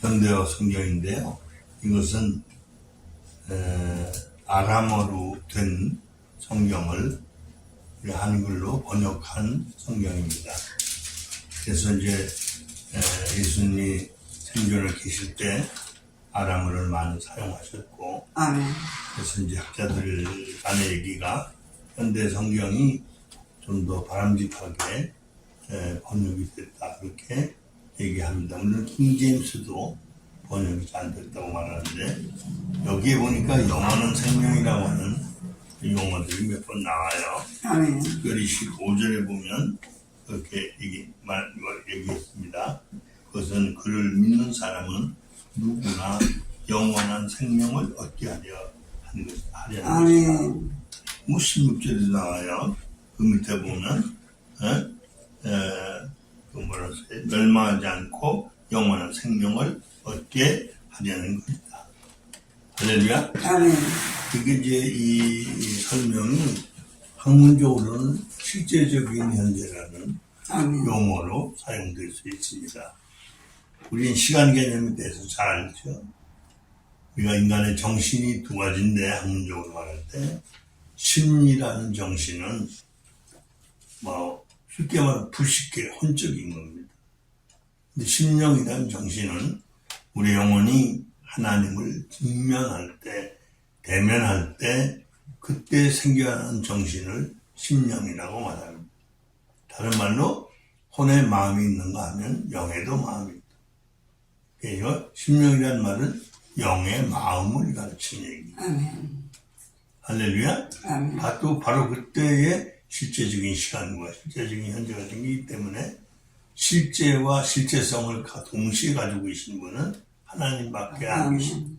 현대어 성경인데요. 이것은 아람어로 된 성경을 한글로 번역한 성경입니다. 그래서 이제 예수님이 생전에 계실 때 아람어를 많이 사용하셨고, 그래서 이제 학자들 간의 얘기가 현대 성경이 좀 더 바람직하게 번역이 됐다 그렇게 얘기합니다. 물론 킹제임스도 번역이 잘 됐다고 말하는데, 여기에 보니까 영어는 생명이라고 하는 용어들이 몇 번 나와요. 특별히 15절에 보면 그렇게 얘기했습니다. 그것은 그를 믿는 사람은 누구나 영원한 생명을 얻게 하려는 것이다. 16절에 나와요. 그 밑에 보면 멸망하지 않고 영원한 생명을 얻게 하려는 것이다. 할렐루야. 그게 이제 이 설명이 학문적으로는 실제적인 현재라는 용어로 사용될 수 있습니다. 우리는 시간 개념에 대해서 잘 알죠. 우리가 인간의 정신이 두 가지인데, 학문적으로 말할 때 심리라는 정신은 쉽게 말하면 불식계, 혼적인 겁니다. 근데 심령이라는 정신은 우리 영혼이 하나님을 직면할 때, 대면할 때 그때 생겨나는 정신을 심령이라고 말합니다. 다른 말로 혼에 마음이 있는가 하면 영에도 마음이 있다. 그래서 심령이라는 말은 영의 마음을 가르치는 얘기입니다. 할렐루야. 바로 그때의 실제적인 시간과 실제적인 현재가 생기기 때문에 실제와 실제성을 동시에 가지고 계신 분은 하나님밖에 안 계십니다.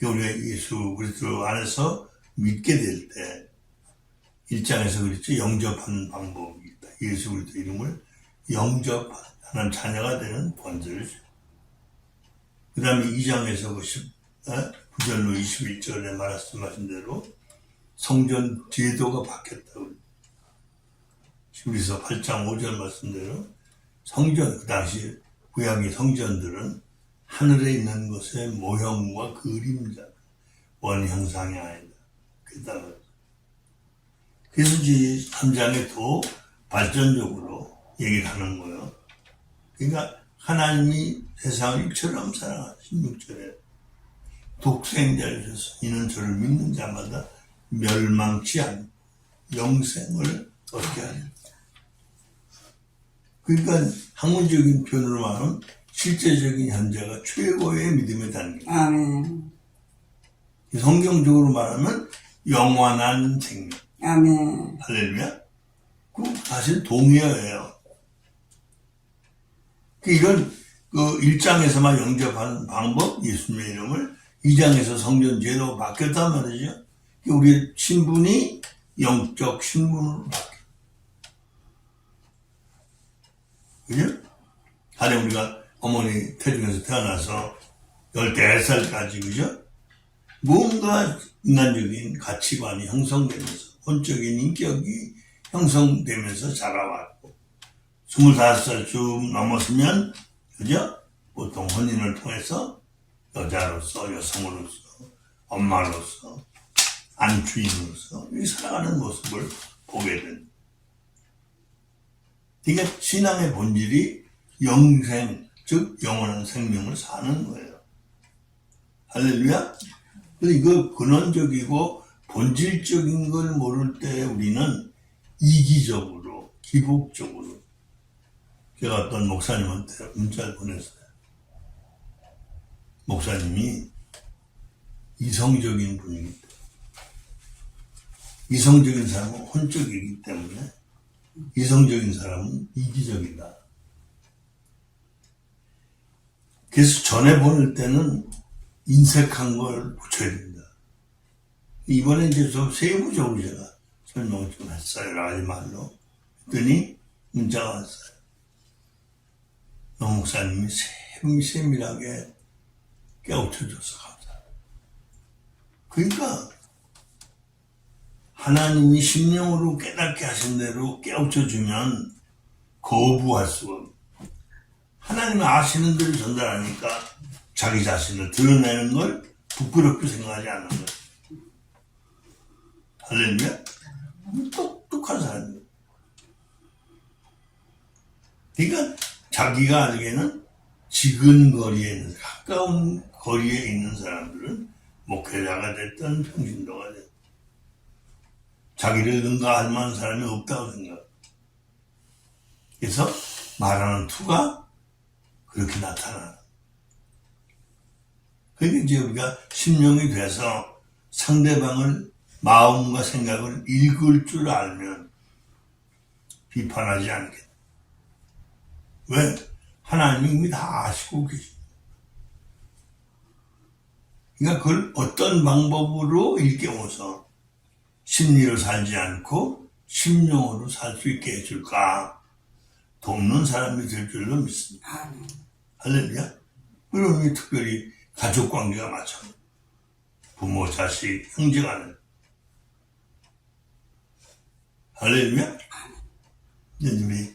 우리가 예수 그리스도 안에서 믿게 될 때 1장에서 그랬죠. 영접하는 방법이 있다. 예수 그리스도 이름을 영접하는 자녀가 되는 권세를 줍니다. 그 다음에 2장에서 9절로 21절에 말씀하신 대로 성전 제도가 바뀌었다고. 히브리서 8장 5절 말씀대로 성전, 그 당시 구약의 성전들은 하늘에 있는 것의 모형과 그림자, 원형상이 아니다. 그래서 이제 3장에 더 발전적으로 얘기를 하는 거예요. 그러니까 하나님이 세상을 일처럼 사랑하는 16절에 독생자를 주셔서 이는 저를 믿는 자마다 멸망치 않고 영생을 얻게 하리라. 그러니까 학문적인 표현으로 말하면 실제적인 현재가 최고의 믿음의 단계. 성경적으로 말하면 영원한 생명. 할렐루야. 그 사실 동의어예요. 이건 1장에서만 영접하는 방법, 예수님의 이름을 2장에서 성전 제도가 바뀌었단 말이죠. 우리의 신분이 영적 신분으로 바뀌어요. 그죠? 가령 우리가 어머니 태중에서 태어나서 14살까지, 그죠? 뭔가 인간적인 가치관이 형성되면서, 혼적인 인격이 형성되면서 자라왔고, 25살쯤 넘었으면, 그죠? 보통 혼인을 통해서 여자로서, 여성으로서, 엄마로서, 안주인으로서 살아가는 모습을 보게 된다. 그러니까 신앙의 본질이 영생, 즉 영원한 생명을 사는 거예요. 할렐루야. 그래서 이거 근원적이고 본질적인 걸 모를 때 우리는 이기적으로, 기복적으로. 제가 어떤 목사님한테 문자를 보냈어요. 목사님이 이성적인 분입니다. 이성적인 사람은 혼적이기 때문에 이성적인 사람은 이기적이다. 그래서 전에 보낼 때는 인색한 걸 붙여야 된다. 이번에 이제 좀 세부적으로 제가 설명을 좀 했어요. 라지 말로. 그랬더니 문자가 왔어요. 노 목사님이 세밀하게 깨우쳐줘서 감사합니다. 그러니까 하나님이 심령으로 깨닫게 하신 대로 깨우쳐주면 거부할 수가 없어요. 하나님이 아시는 대로 전달하니까 자기 자신을 드러내는 걸 부끄럽게 생각하지 않는 거예요. 할렐루야? 똑똑한 사람이에요. 그러니까 자기가 알기에는 지근거리에 있는, 가까운 거리에 있는 사람들은 목회자가 됐든 평신도가 됐든 자기를 능가할 만한 사람이 없다고 생각. 그래서 말하는 투가 그렇게 나타나는. 그러니까 이제 우리가 심령이 돼서 상대방을 마음과 생각을 읽을 줄 알면 비판하지 않겠다. 왜? 하나님이 이미 다 아시고 계십니다. 그러니까 그걸 어떤 방법으로 일깨워서 심리로 살지 않고 심령으로 살 수 있게 해줄까? 돕는 사람이 될 줄로 믿습니다. 할렐루야. 그러면 특별히 가족관계가 마찬가지. 부모, 자식, 형제간에. 할렐루야. 우리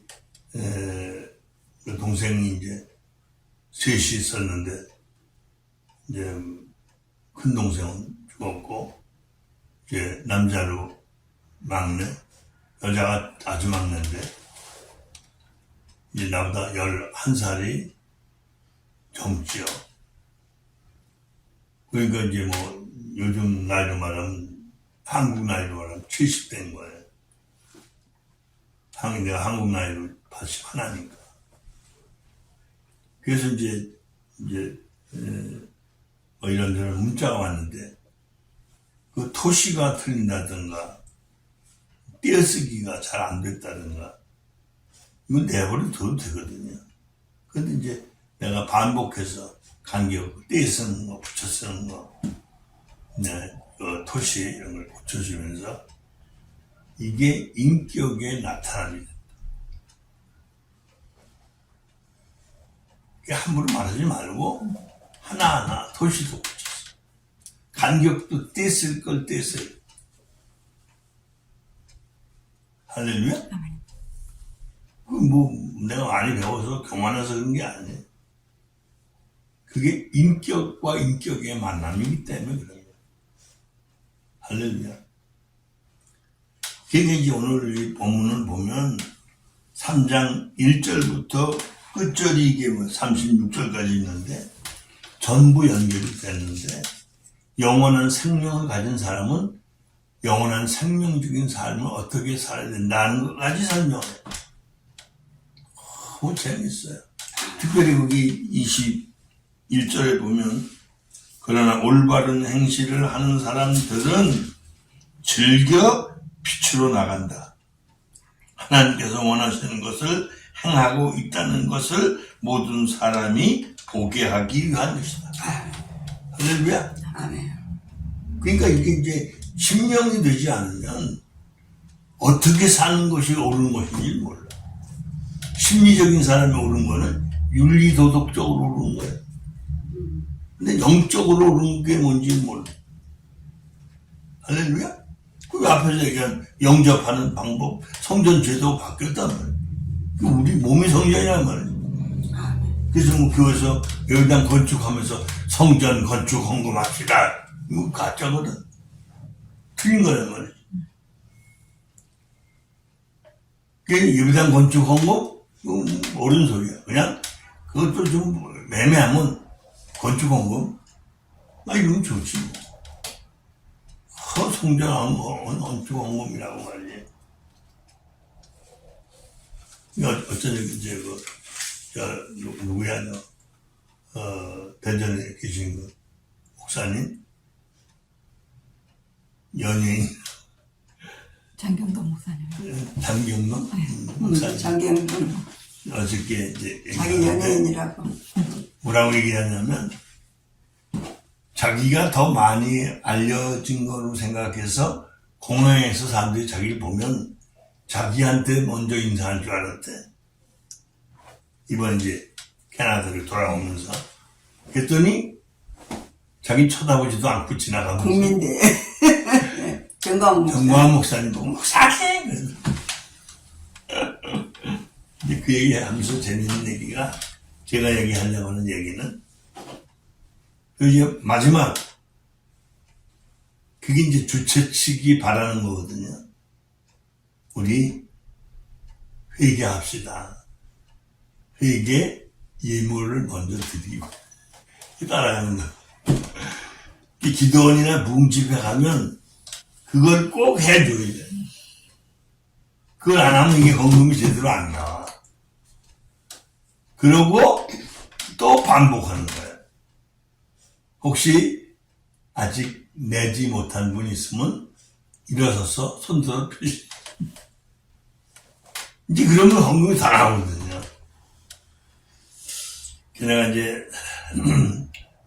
동생이 이제 셋이 있었는데 이제 큰 동생은 죽었고 이제 남자로 막내, 여자가 아주 막내인데 이제 나보다 11살이 젊지요. 그러니까 이제 뭐 요즘 나이로 말하면 한국 나이로 말하면 70대인 거예요. 내가 한국 나이로 81이니까. 그래서 이제 뭐 이런저런 문자가 왔는데 그 토시가 틀린다든가 떼어쓰기가 잘 안 됐다든가 이건 내버려 둬도 되거든요. 근데 이제 내가 반복해서 간격, 떼 쓰는 거, 붙여 쓰는 거, 토시 이런 걸 고쳐주면서 이게 인격의 나타남이 된다. 함부로 말하지 말고 하나하나 토시도 고쳤어. 간격도 떼쓸 걸 떼어요. 할렐루야? 내가 많이 배워서 교만해서 그런 게 아니에요. 그게 인격과 인격의 만남이기 때문에 그런 거예요. 할렐루야. 그게 이제 오늘 이 본문을 보면 3장 1절부터 끝절이 이게 36절까지 있는데 전부 연결이 됐는데 영원한 생명을 가진 사람은 영원한 생명적인 삶을 어떻게 살아야 된다는 것까지 설명해요. 너무 재밌어요. 특별히 거기 21절에 보면 그러나 올바른 행실을 하는 사람들은 즐겨 빛으로 나간다. 하나님께서 원하시는 것을 행하고 있다는 것을 모든 사람이 보게 하기 위한 것이다. 할렐루야. 그러니까 이게 이제 심령이 되지 않으면 어떻게 사는 것이 옳은 것인지 몰라. 심리적인 사람이 옳은 거는 윤리도덕적으로 옳은 거예요. 근데 영적으로 옳은 게 뭔지 몰라. 할렐루야? 그 앞에서 얘기한 영접하는 방법, 성전 제도가 바뀌었단 말이에요. 우리 몸이 성전이란 말이에요. 그래서 뭐 교회에서 예배당 건축하면서 성전 건축 헌금합시다. 이거 가짜거든. 틀린 거란 말이에요. 예배당 건축 헌금? 이거 옳은 소리야. 그냥 그것도 좀 매매하면 건축 헌금? 이러면 좋지 뭐. 성전 건축 헌금이라고 말이지. 어쩌면 이제 누구야, 대전에 계신 그 목사님? 연예인. 장경동 목사님. 장경동? 목사님. 장경동. 어저께 이제. 자기 연예인이라고. 뭐라고 얘기하냐면, 자기가 더 많이 알려진 거로 생각해서 공항에서 사람들이 자기를 보면 자기한테 먼저 인사할 줄 알았대. 이번 이제 캐나다를 돌아오면서. 그랬더니 자기 쳐다보지도 않고 지나가면서. 국민대. 정광훈 목사님 보고 목사님! 이제 그 얘기 하면서 재밌는 얘기가 제가 얘기하려고 하는 얘기는 이제 마지막 그게 이제 주최 측이 바라는 거거든요. 우리 회개합시다. 회개 예물을 먼저 드리고 따라가는 거. 기도원이나 뭉집에 가면 그걸 꼭 해줘야 돼. 그걸 안 하면 이게 헌금이 제대로 안 나와. 그러고 또 반복하는 거야. 혹시 아직 내지 못한 분 있으면 일어서서 손들어 펴시. 이제 그러면 헌금이 다 나오거든요. 내가 이제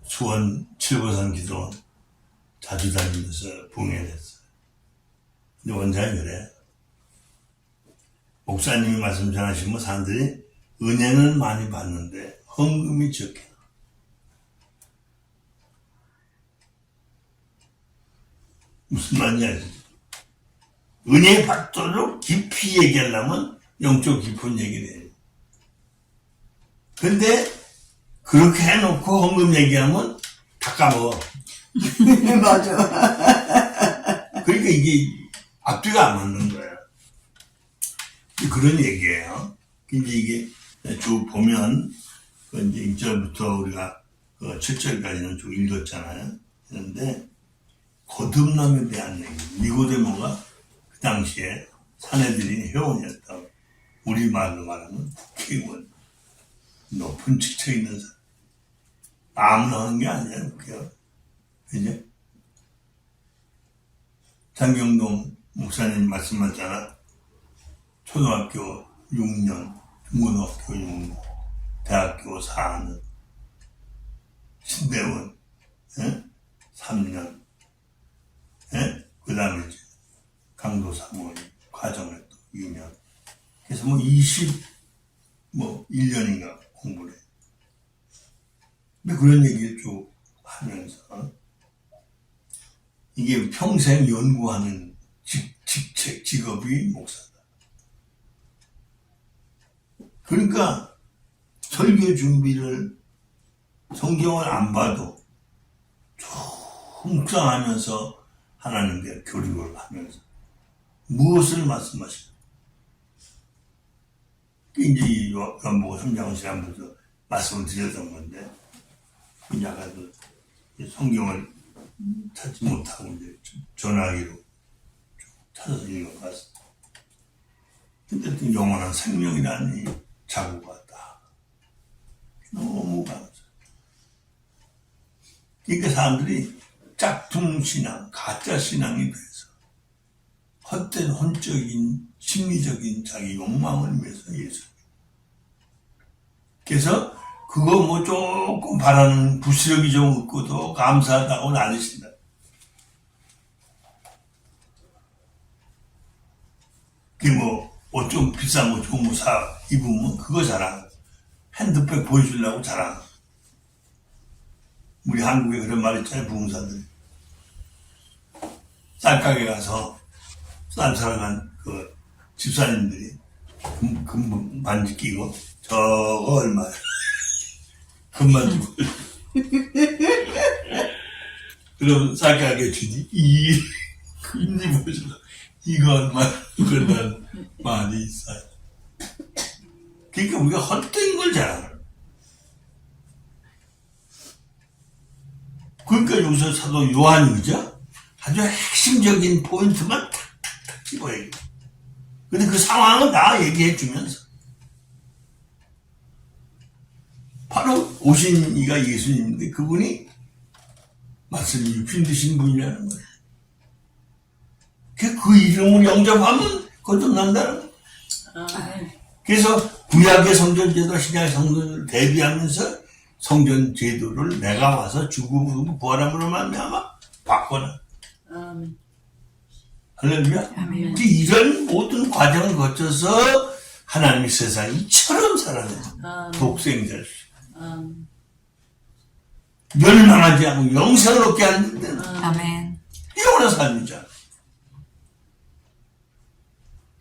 수원 칠보산 기도원 자주 다니면서 봉해냈어요. 근데 원장이 그래. 목사님이 말씀 전하시면 사람들이 은혜는 많이 받는데 헌금이 적게. 무슨 말인지 알지? 은혜 받도록 깊이 얘기하려면 영적 깊은 얘기를 해요. 근데 그렇게 해놓고 헌금 얘기하면 다 까먹어. 맞아. 그러니까 이게 앞뒤가 안 맞는 거야. 그런 얘기예요. 이제 이게 쭉 보면 이제 1절부터 우리가 7절까지는 쭉 읽었잖아요. 그런데 거듭남에 대한 얘기. 니고데모가 그 당시에 사내들이 회원이었다고. 우리 말로 말하면 국회의원. 높은 직책에 있는 사람. 아무나 하는 게 아니야, 국회의원. 그죠? 장경동 목사님 말씀하셨잖아. 초등학교 6년, 중고등학교 6년, 대학교 4년, 신대원 3년, 그 다음에 이제 강도 사모님 과정을 또 2년. 그래서 1년인가 공부를 해. 근데 그런 얘기를 쭉 하면서 이게 평생 연구하는 직책, 직업이 목사다. 그러니까 설교 준비를 성경을 안 봐도 쭉 묵상하면서 하나님께 교류를 하면서 무엇을 말씀하시죠? 이제 요한복음 3장 지난번부터 말씀을 드렸던 건데 이제 아까 그 성경을 찾지 못하고 이제 전화기로 찾아서 읽어봤어. 근데 또 영원한 생명이라니 자고가 다 너무 감사. 그러니까 사람들이 짝퉁 신앙, 가짜 신앙이 돼서 헛된 혼적인 심리적인 자기 욕망을 위해서 예수. 그래서 그거 조금 바라는 부스러기 좀 얻고도 감사하다고 난리친다. 그게 옷 좀 비싼 거 좋은 거 사 입으면 그거 자랑. 핸드백 보여주려고 자랑. 우리 한국에 그런 말 있잖아요, 부흥사들. 쌀가게 가서 쌀 사러 간 그 집사님들이 금 반지 끼고 저거 얼마야? 금만 주고. 그럼 쌀가게 주니 금리 보여주려. 이거 얼마야? 그런 많이 있어요. 그러니까 우리가 헛된 걸 잘하는. 그러니까 여기서 사도 요한이 그죠? 아주 핵심적인 포인트만 탁탁탁 집어야 돼. 근데 그 상황을 다 얘기해 주면서 바로 오신 이가 예수님인데 그분이 말씀이 육신 드신 분이라는 거예요. 그 이름을 영접하면 거듭난다는 거예요. 그래서 구약의 성전제도 신약의 성전을 대비하면서 성전 제도를 내가 와서 죽음으로 부활함으로 말미암아 바꿔라. 할렐루야. 아멘. 이런 모든 과정을 거쳐서 하나님이 세상에 이처럼 살아내요. 독생자를 멸망하지 않고 영생을 얻게 하는 데는 아멘. 영원한 삶이잖아.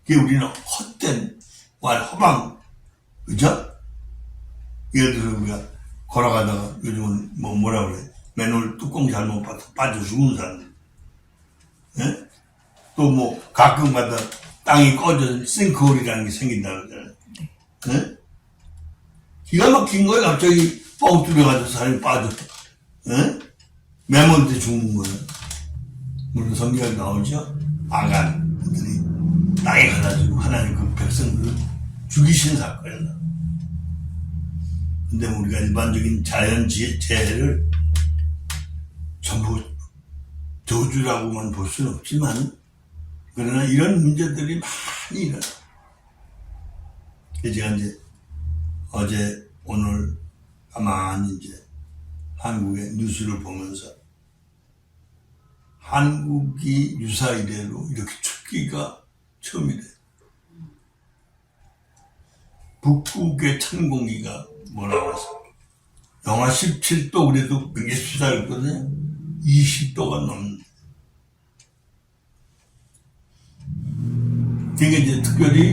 그게 우리는 헛된 말 허방, 그죠? 예를 들어 우리가 걸어가다가 요즘은 뭐라 그래 맨홀 뚜껑 잘못 봐서 빠져 죽은 사람. 예? 또 뭐 가끔가다 땅이 꺼져서 싱크홀이라는 게 생긴다 그러잖아요. 예? 기가 막힌 거예요. 갑자기 뻥 뚫려가지고 사람이 빠져. 예? 매몰돼 죽는 거예요. 물론 성경에 나오죠. 아간들이 땅에 가가지고 하나님 그 백성들을 죽이신 사건이다. 근데 우리가 일반적인 자연 재해를 전부 저주라고만 볼 수는 없지만, 그러나 이런 문제들이 많이 일어나. 제가 이제 어제 오늘 가만히 이제 한국의 뉴스를 보면서 한국이 유사 이래로 이렇게 춥기가 처음이래. 북극의 찬 공기가 몰아와서 영하 17도 그래도 그게 수달했거든요. 20도가 넘는. 그게 이제 특별히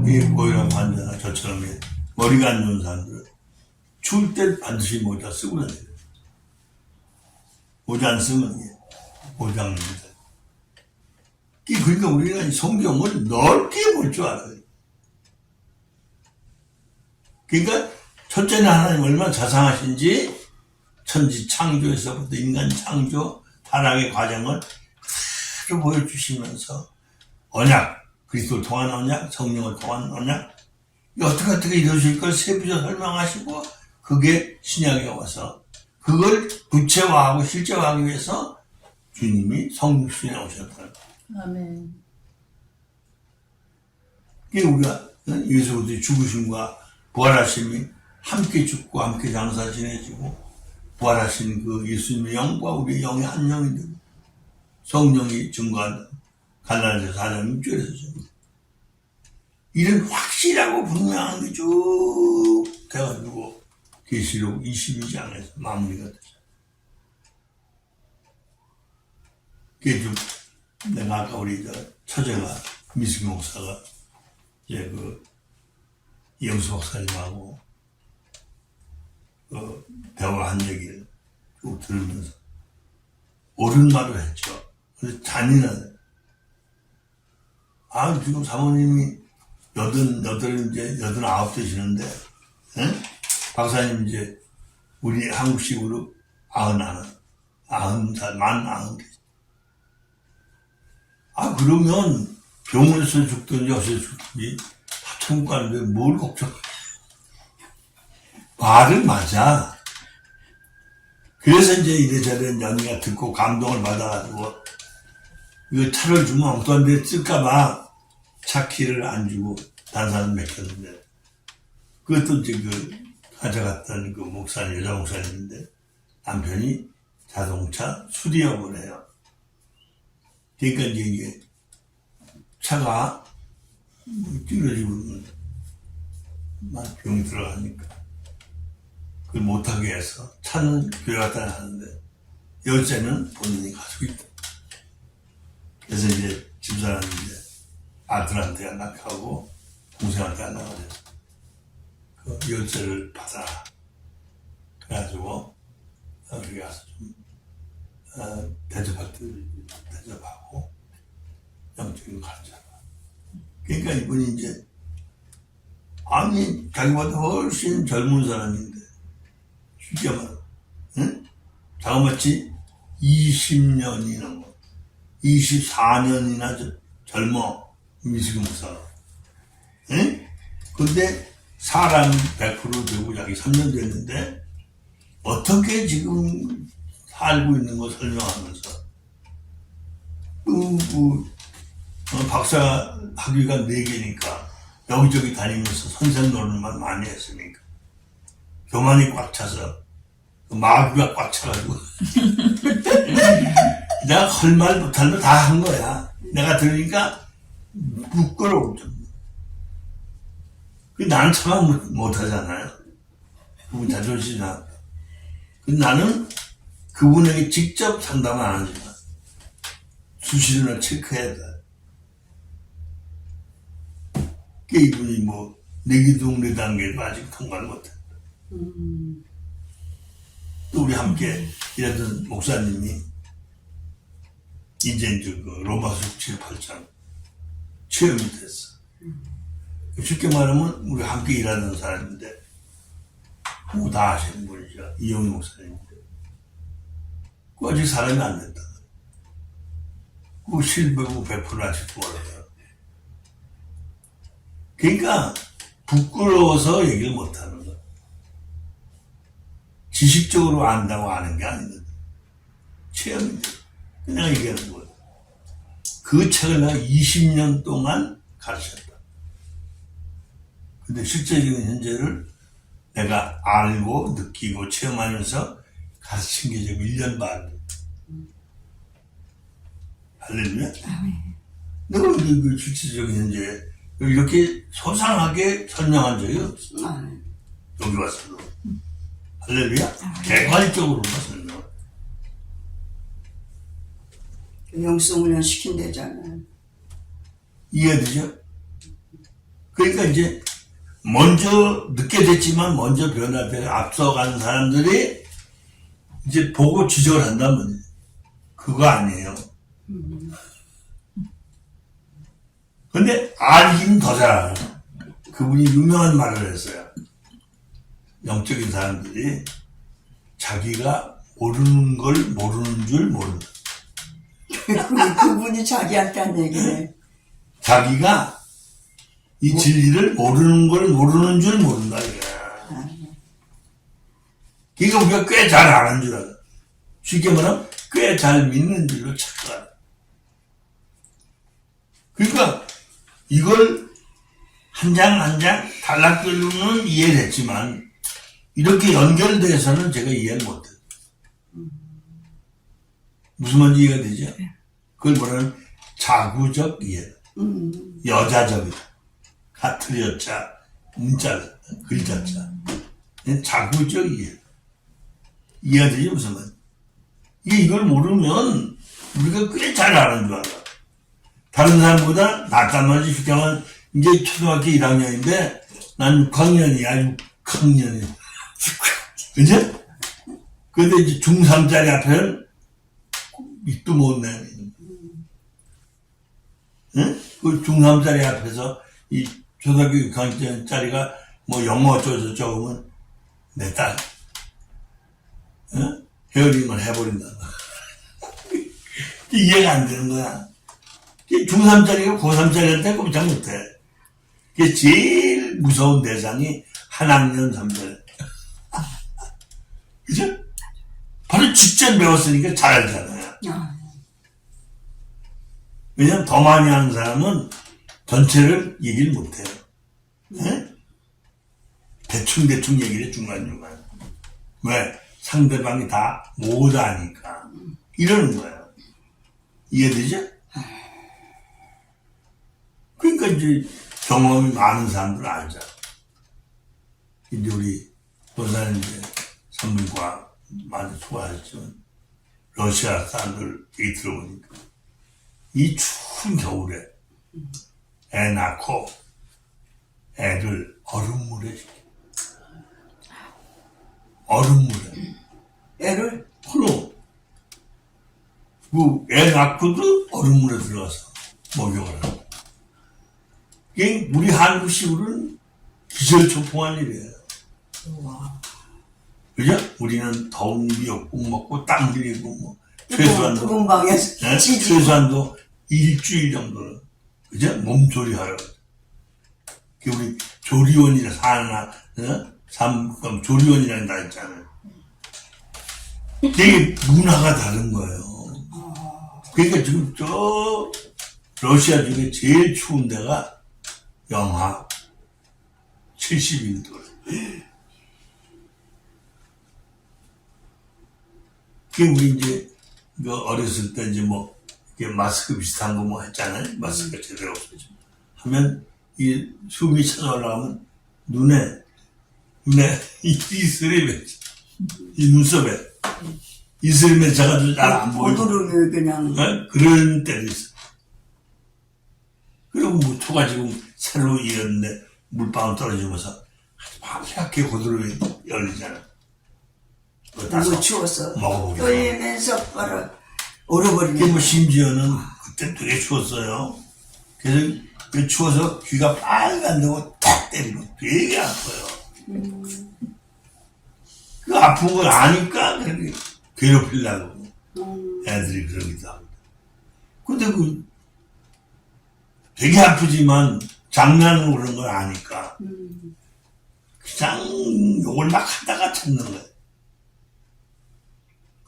이 고혈압 환자나 저처럼 머리가 안 좋은 사람들은 추울 때 반드시 모자 쓰고 다녀요. 모자 안 쓰면 모자입니다. 그러니까 우리가 성경을 넓게 볼 줄 알아요. 그러니까 첫째는 하나님 얼마나 자상하신지 천지 창조에서부터 인간 창조, 타락의 과정을 그대로 보여주시면서 언약, 그리스도를 통한 언약, 성령을 통한 언약, 어떻게 이루어질 걸 세부적으로 설명하시고 그게 신약에 와서 그걸 구체화하고 실제화하기 위해서 주님이 성육신에 오셨다. 아멘. 이게 우리가 예수 그리스도의 죽으심과 부활하심이 함께 죽고 함께 장사 지내지고 부활하신 그 예수님의 영과 우리의 영이 한 영이 되고 성령이 증거한다. 갈라디아서 4장 6절에서 이런 확실하고 분명한 게 쭉 돼가지고 계시록 22장에서 마무리가 되죠. 그게 좀 내가 아까 우리 처제가 미숙 목사가 이제 그 이영수 목사님하고 그 대화한 얘기를 쭉 들으면서 옳은 말을 했죠. 그래서 잔인하네. 지금 사모님이 89 되시는데, 응? 박사님 이제 우리 한국식으로 90살, 만 90. 그러면 병원에서 죽든지 어디서 죽든지 다 천국 가는데 뭘 걱정해. 말은 맞아. 그래서 이제 이래저래 연희가 듣고 감동을 받아가지고 이거 차를 주면 어떤 데 쓸까봐 차 키를 안 주고 다른 사람 맡겼는데 그것도 이제 그 가져갔던 그 목사님, 여자 목사님인데 남편이 자동차 수리업을 해요. 그러니까 이제 이게 차가 찌그러지고 막 병이 들어가니까 그걸 못하게 해서 차는 교회 갖다 놨는데 열쇠는 본인이 가지고 있다. 그래서 이제 집사람이 이제 아들한테 연락하고 동생한테 연락을 해서 그 열쇠를 받아라. 그래가지고 우리 가서 좀 대접할 때 대접하고 영적인 가르쳐라. 그러니까 이분이 이제 자기보다 훨씬 젊은 사람인데 쉽게 말하면 응? 자그마치 20년이나 24년이나 젊어 미숙 목사가. 응? 근데 사람 100% 되고 자기 3년 됐는데 어떻게 지금 살고 있는 거 설명하면서 박사 학위가 4개니까 여기저기 다니면서 선생 노릇만 많이 했으니까 교만이 꽉 차서 마귀가 꽉 차가지고 내가 할 말 못할 말 다 한 거야. 내가 들으니까 부끄러워. 나는 참 못하잖아요. 그분 자존심이 나. 나는 그분에게 직접 상담은 안 하지만 수시로 체크해야 돼. 이분이 내기둥 4단계도 아직 통과를 못해. 또 우리 함께 일하던 목사님이 이제 그 로마서 7, 8장 체험이 됐어. 쉽게 말하면 우리 함께 일하는 사람인데 뭐 다 아시는 분이죠. 이영희 목사님인데 그 아직 사람이 안 됐다. 그 실배고 100% 아직도 몰라요. 그러니까 부끄러워서 얘기를 못하는 거야. 지식적으로 안다고 아는 게 아니거든. 체험인데 그냥 얘기하는 거야. 그 책을 내가 20년 동안 가르쳤다. 근데 실제적인 현재를 내가 알고 느끼고 체험하면서 가르친 게 지금 1년 반. 할렐루야? 내가 그 실제적인 현재 이렇게 소상하게 설명한 적이 없어. 여기 와서도. 할렐루야? 객관적으로 설명. 영성훈련 시킨대잖아. 이해되죠? 그러니까 이제 먼저 늦게 됐지만 먼저 변화돼 앞서가는 사람들이 이제 보고 지적을 한다면 그거 아니에요. 근데 알긴 더 잘 알아. 그분이 유명한 말을 했어요. 영적인 사람들이 자기가 모르는 걸 모르는 줄 모른다. 그분이 자기한테 한 얘기네. 자기가 이 진리를 모르는 걸 모르는 줄 모른다. 이거야. 그러니까 우리가 꽤 잘 아는 줄 알아. 쉽게 말하면 꽤 잘 믿는 줄로 착각하다. 그러니까 이걸 한 장 한 장 단락별로는 이해를 했지만 이렇게 연결돼서는 제가 이해를 못해요. 무슨 말인지 이해가 되죠? 그걸 뭐라는 자구적 이해. 여자적이다. 같은 여자, 문자, 글자자. 자구적 이해. 이해가 되죠? 무슨 말? 이걸 모르면 우리가 꽤 잘 아는 줄 알아. 다른 사람보다 낫단 말이지. 쉽게 말하면 이제 초등학교 1학년인데 난 6학년이야. 6학년이야. 그죠? 근데 이제 중3짜리 앞에는 입도 못 내. 응? 그 중3짜리 앞에서 이 초등학교 6학년짜리가 뭐 영어 어쩌고저쩌고 하면 내 딸, 응? 헤어링을 해버린다. 이해가 안 되는 거야. 중3짜리가 고3짜리한테 꼼짝 못해. 그게 제일 무서운 대상이 한 학년 3절. 그죠? 바로 직접 배웠으니까 잘 알잖아요. 왜냐면 더 많이 하는 사람은 전체를 얘기를 못해요. 네? 대충대충 얘기를 해, 중간중간. 왜? 상대방이 다 못 아니까. 이러는 거예요. 이해되죠? 그러니까 이제 경험이 많은 사람들 알죠. 이제 우리 본사는 이제 산물과 많이 소화했지만 러시아 사람들 얘기 들어보니까 이 추운 겨울에 애 낳고 애를 얼음물에 시켜. 얼음물에. 애를? 그럼 그 애 낳고도 얼음물에 들어가서 목욕을 하고. 이게 우리 한국식으로는 기절초풍한 일이에요. 그죠? 우리는 더운 미역국 먹고 땀 흘리고 뭐 최소한도 뜨거운 방에서 네? 지지고. 최소한도 일주일 정도는 그죠? 몸조리하러. 그 우리 조리원이라 사나 조리원이라는 다 있잖아요. 되게 문화가 다른 거예요. 그러니까 지금 저 러시아 중에 제일 추운 데가 영하 71도. 그 우리 이제 그 어렸을 때 이제 뭐 이렇게 마스크 비슷한 거 뭐 했잖아요. 마스크가 제대로 없어져. 하면 이 숨이 차서 올라가면 눈에 이슬이 맺혀. 이 눈썹에 이슬이 맺혀가지고 잘 안 보여. 보드름을 그냥. 네? 그런 때도 있어. 그리고 뭐 토가 지금 새로 이었는데 물방울 떨어지면서 밤새게 고드로 열리잖아. 그거 너무 따서 추워서 먹어보게. 떨리면서 바로 그게 얼어버리네. 뭐 심지어는 그때 되게 추웠어요. 그래서 그 추워서 귀가 빨간다고 탁 때리고 되게 아파요. 그 아픈 걸 아니까 그렇게 괴롭히려고 애들이 그러기도 하고. 근데 그 되게 아프지만 장난으로 그런 걸 아니까 그냥 욕을 막 하다가 참는 거야.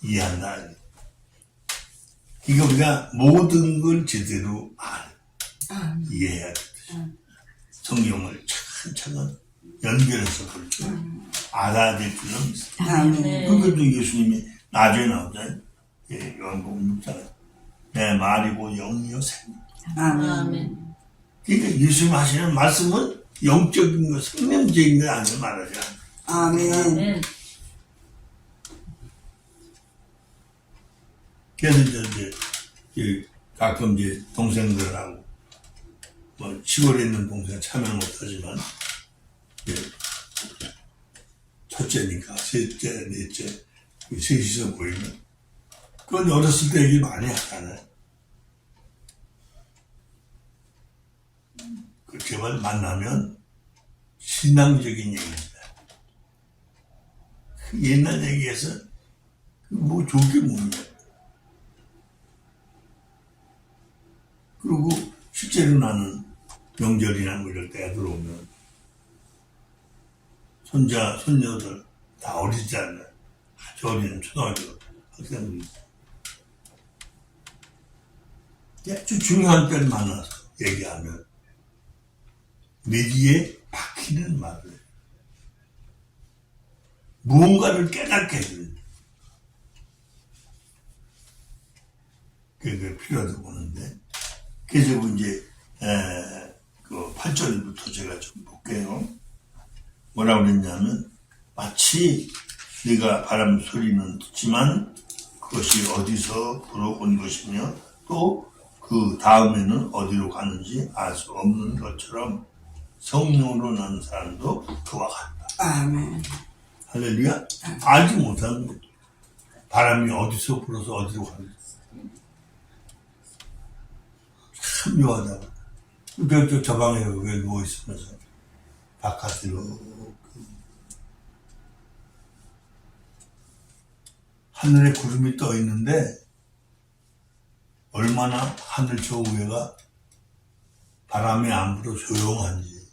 이해한다. 그러니까 우리가 모든 걸 제대로 이해해야 돼. 성경을 차근차근 연결해서 볼 줄 알아야 될 줄은 있어. 아멘. 그것도 예수님이 나중에 나오잖아요. 예, 요한복음 6장에 내 말이고 영이요 생명. 아멘. 그러니까 예수님 하시는 말씀은 영적인 거, 생명적인 거 아니라 말하지 않아. 아멘. 그래서 이제 가끔 이제 동생들하고 뭐 시골에 있는 동생 참여는 못하지만 첫째니까 셋째, 넷째 셋이서 보이면 그건 어렸을 때 얘기 많이 하잖아요. 그 제발 만나면 신앙적인 얘기입니다. 그 옛날 얘기에서 뭐 좋을 게 뭐냐. 그리고 실제로 나는 명절이나 뭐 이럴 때 애들 오면 손자, 손녀들 다 어리지 않나. 아주 어린 초등학교 학생들이 아주 중요한 때를 만나서 얘기하면 내 귀에 박히는 말을 무언가를 깨닫게 해주는 그게 필요하다고 보는데 그래서 이제 그 8절부터 제가 좀 볼게요. 뭐라고 그랬냐면 마치 네가 바람 소리는 듣지만 그것이 어디서 불어온 것이며 또 그 다음에는 어디로 가는지 알 수 없는 것처럼 성령으로 나는 사람도 그와 같다. 아멘. 할렐루야. 알지 못하는 거죠. 바람이 어디서 불어서 어디로 가는지 참 묘하다고. 저쪽 저 방에 왜 누워있으면서 바깥으로 하늘에 구름이 떠 있는데 얼마나 하늘 저 위에가 바람이 안 불어 조용한지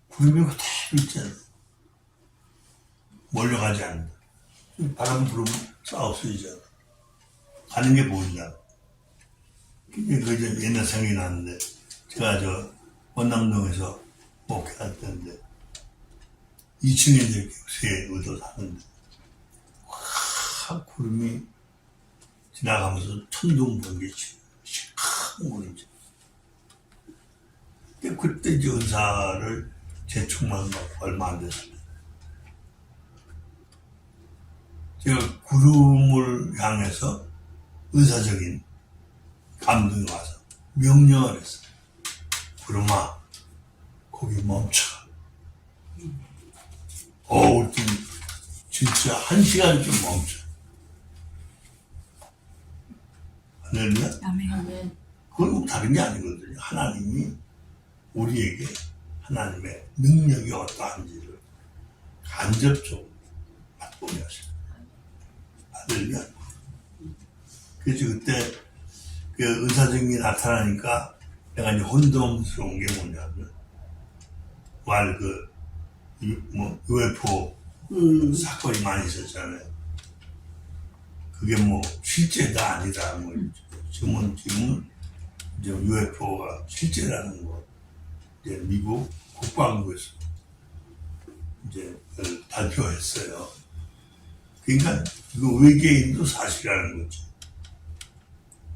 구름이 그대로 있잖아. 몰려가지 않는다. 바람 불으면 싹 없어지잖아. 가는 게 보인다. 그 이제 옛날 생각이 나는데 제가 저 원남동에서 목회할 때인데 2층에 이제 교회에 의도 사는데 확 구름이 지나가면서 천둥 번개치 시큰 구름이죠. 그때 이제 은사를 재충만 받고 얼마 안 됐습니다. 제가 구름을 향해서 의사적인 감동이 와서 명령을 했어요. 구름아, 거기 멈춰. 그랬더니 진짜 1시간쯤 멈춰. 할렐루야? 아멘. 그건 뭐 다른 게 아니거든요. 하나님이 우리에게 하나님의 능력이 어떠한지를 간접적으로 맛보게 하십니다. 할렐루야? 그래서 그때 그 은사증이 나타나니까 내가 이제 혼동스러운 게 뭐냐면 UFO 사건이 많이 있었잖아요. 그게 뭐 실제다 아니다 뭐 지금은 이제 UFO가 실제라는 거 이제 미국 국방부에서 이제 그걸 발표했어요. 그러니까 이거 외계인도 사실이라는 거지.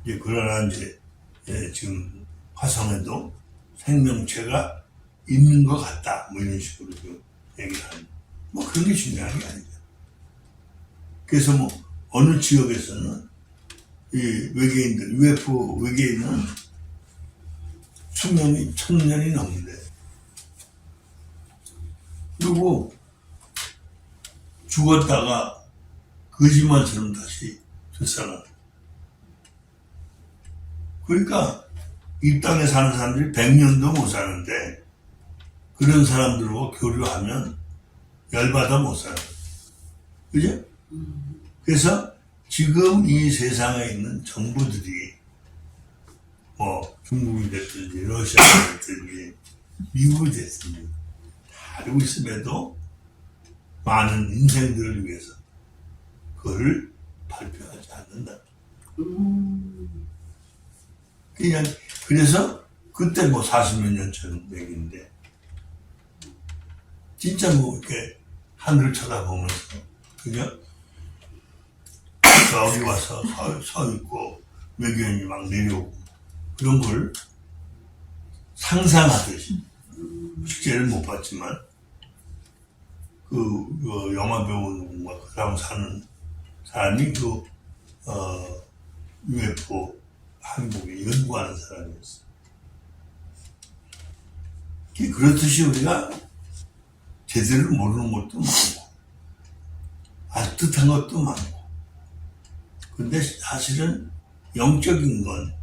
이제 그러나 이제 지금 화성에도 생명체가 있는 것 같다 뭐 이런 식으로 좀 얘기를 하는 뭐 그런 게 중요한 게 아니죠. 그래서 뭐 어느 지역에서는 이 외계인들 UFO 외계인은 수명이 1000년이 넘는데 그리고 죽었다가 거짓말처럼 다시 되살아나. 그러니까 이 땅에 사는 사람들이 100년도 못 사는데 그런 사람들과 교류하면 열받아 못 살아요. 그죠? 그래서 지금 이 세상에 있는 정부들이 뭐 중국이 됐든지 러시아가 됐든지 미국이 됐든지 다 알고 있음에도 많은 인생들을 위해서 그거를 발표하지 않는다. 그냥 그래서 그때 뭐 40몇 년 전 얘기인데 진짜 뭐 이렇게 하늘을 쳐다보면서 그죠? 저기 와서 서 있고 외계인이 막 내려오고 그런 걸 상상하듯이 실제를 못 봤지만 그 영화 배우 누군가 그 사람 사는 사람이 UFO 한국에 연구하는 사람이었어. 그렇듯이 우리가 제대로 모르는 것도 많고 알듯한 것도 많고 근데 사실은 영적인 건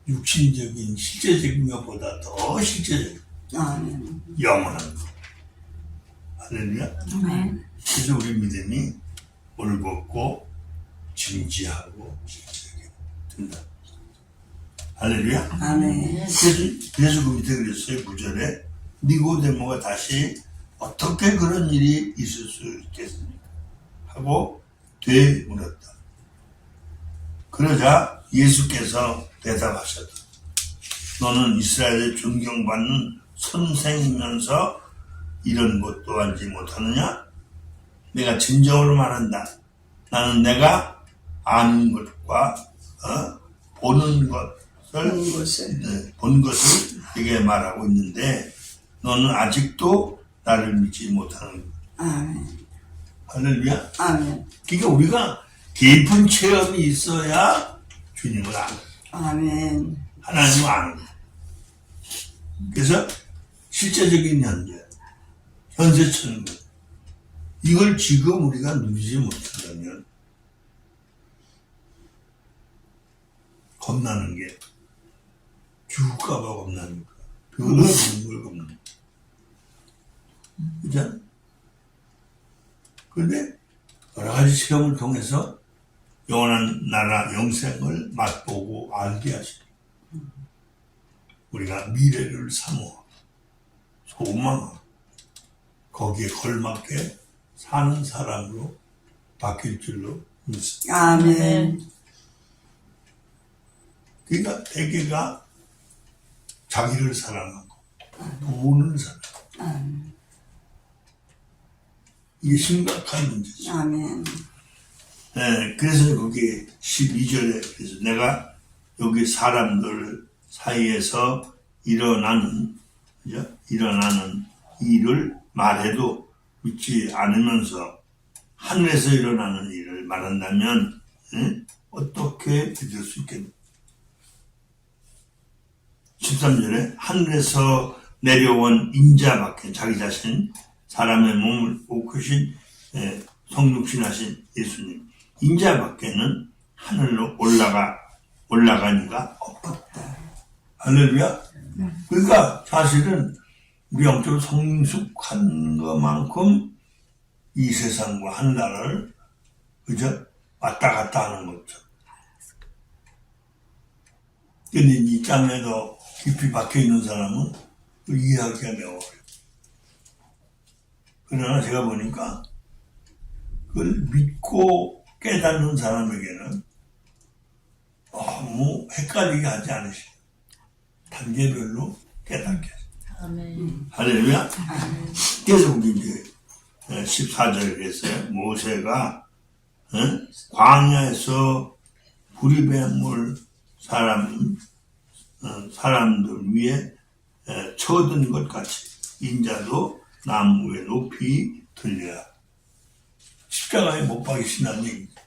육신적인 실제적인 것보다 더 실제적인 아멘. 영원한 거. 할렐루야. 아멘. 그래서 우리 믿음이 올곧고 진지하고 실제적이 된다. 할렐루야. 아멘. 그래서 그 밑에 그랬어요. 9절에 니고데모가 다시 어떻게 그런 일이 있을 수 있겠습니까? 하고 되물었다. 그러자 예수께서 대답하셨다. 너는 이스라엘에 존경받는 선생이면서 이런 것도 알지 못하느냐? 내가 진정으로 말한다. 나는 내가 아는 것과 보는 것을 본 것을 네게 말하고 있는데 너는 아직도 나를 믿지 못하는 거야. 아멘. 할렐루야. 아멘. 그러니까 우리가 깊은 체험이 있어야 주님을 아는 거야. 아멘. 하나님을 아는 거야. 그래서 실제적인 현재 천국 이걸 지금 우리가 누리지 못한다면 겁나는 게 죽을까봐 겁나는 거야. 병을 먹는 걸 겁나는 거야. 그잖아? 그런데 여러 가지 체험을 통해서 영원한 나라 영생을 맛보고 알게 하시고 우리가 미래를 사모하고 소망하고 거기에 걸맞게 사는 사람으로 바뀔 줄로 믿습니다. 아멘. 그러니까 대개가 자기를 사랑하고 돈을 사랑하고 이게 심각한 문제죠. 아멘. 네, 그래서 거기 12절에 그래서 내가 여기 사람들 사이에서 일어나는 일을 말해도 믿지 않으면서 하늘에서 일어나는 일을 말한다면 어떻게 믿을 수 있겠느냐. 13절에 하늘에서 내려온 인자밖에 자기 자신 사람의 몸을 오크신 성육신하신 예수님 인자밖에는 하늘로 올라가니가 없다. 할렐루야. 그러니까 사실은 우리 영적으로 성숙한 것만큼 이 세상과 하늘나라를 그저 왔다 갔다 하는 거죠. 근데 이 땅에도 깊이 박혀 있는 사람은 이해하기가 매우 어려워요. 그러나 제가 보니까 그걸 믿고 깨닫는 사람에게는 너무 헷갈리게 하지 않으시고 단계별로 깨닫게 하죠. 아멘. 할렐루야. 그래서 우리 이제 14절에 그랬어요. 모세가 광야에서 부리뱀물 사람들 위에 쳐든 것 같이 인자도 나무에 높이 들려야 십자가에 못 박이신다는 얘기죠.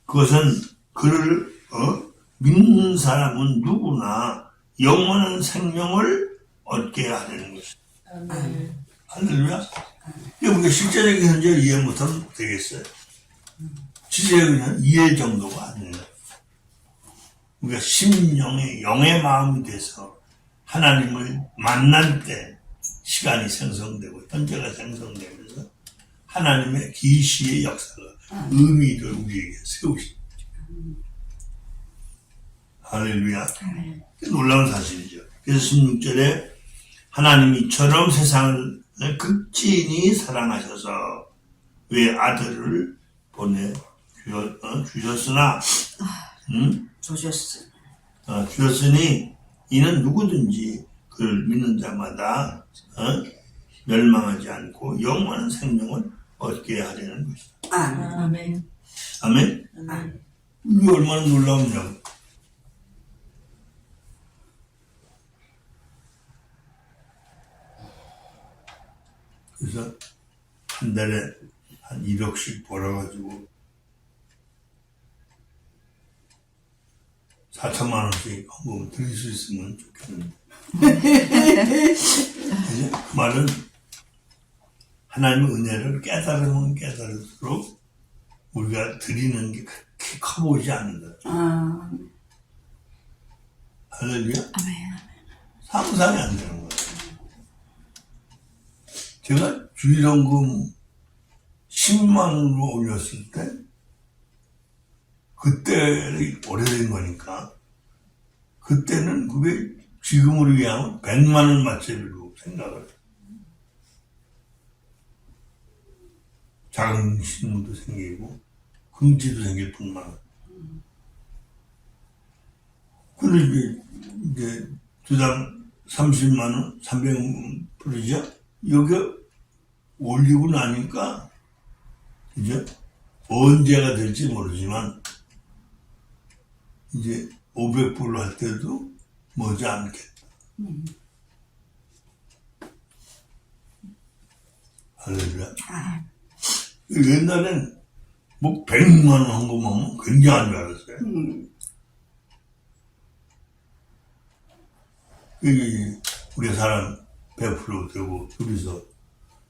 그것은 그를 믿는 사람은 누구나 영원한 생명을 얻게 하려는 것이다. 아멘. 할렐루야. 이게 우리가 실제적인 현재 이해 못하면 되겠어요. 지적인 이해 정도가 아니에요. 우리가 심령의 영의 마음이 돼서 하나님을 만날 때 시간이 생성되고 현재가 생성되면서 하나님의 계시의 역사가 의미를 우리에게 세우십니다. 할렐루야. 놀라운 사실이죠. 그래서 16절에 하나님이 이처럼 세상을 극진히 사랑하셔서 왜 아들을 보내 주셨으나 주셨으니 이는 누구든지 그를 믿는 자마다 멸망하지 않고 영원한 생명을 얻게 하려는 것이다. 아멘. 아멘. 이게 얼마나 놀라우냐고. 그래서 한 달에 한 1억씩 벌어가지고 4천만 원씩 헌금 드릴 수 있으면 좋겠는데. 이제 그 말은 하나님의 은혜를 깨달으면 깨달을수록 우리가 드리는 게 그렇게 커 보이지 않는다. 할렐루야. 아멘. 상상이 안 되는 거예요. 제가 주일헌금 10만 원으로 올렸을 때 그때 오래된 거니까 그때는 그게 지금으로 얘기하면 100만 원 맞춰리로 생각을 해요. 자긍심도 생기고 긍지도 생길 뿐만 아니라 그리고 이제 주당 30만 원, 300%죠? 여기 올리고 나니까 이제 언제가 될지 모르지만 이제 500불로 할 때도 머지않겠다. 할렐루야. 옛날엔 뭐 100만 원 헌금하면 굉장한 줄 알았어요. 우리 사람 100% 되고 둘이서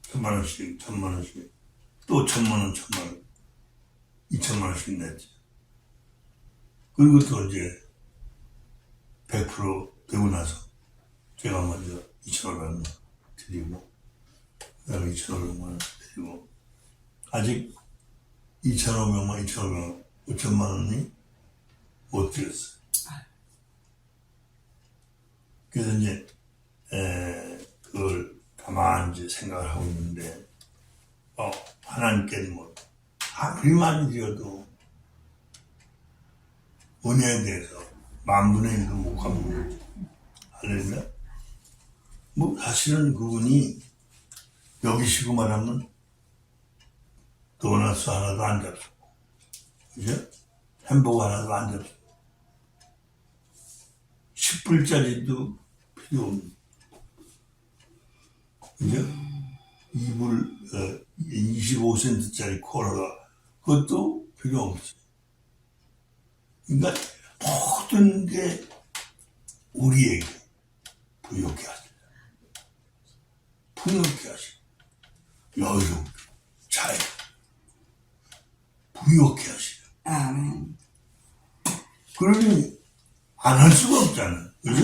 1000만 원씩, 1000만 원씩, 또 1000만 원, 1000만 원, 2000만 원씩 냈지. 그리고 또 이제 100% 되고 나서 제가 먼저 2,500만 원 드리고 그 다음에 2,500만 원 드리고 아직 2,500만, 2,500만, 5천만 원이 못 드렸어요. 그래서 이제 그걸 가만히 이제 생각을 하고 있는데 하나님께는 뭐 아무리 많이 드려도 은혜에 대해서 10,000분의 1도 못 갚는 거죠. 할렐루야. 뭐 사실은 그분이 여기시고 말하면 도너스 하나도 안 잡수고 그죠? 햄버거 하나도 안 잡수고 10불짜리도 필요 없는 그죠? 25센트짜리 콜라가 그것도 필요 없지. 그러니까 모든 게 우리에게 부욕해 하시다. 부욕해 하시다. 여유, 자유, 부욕해 하시다. 아멘. 그러니 안 할 수가 없잖아. 그죠?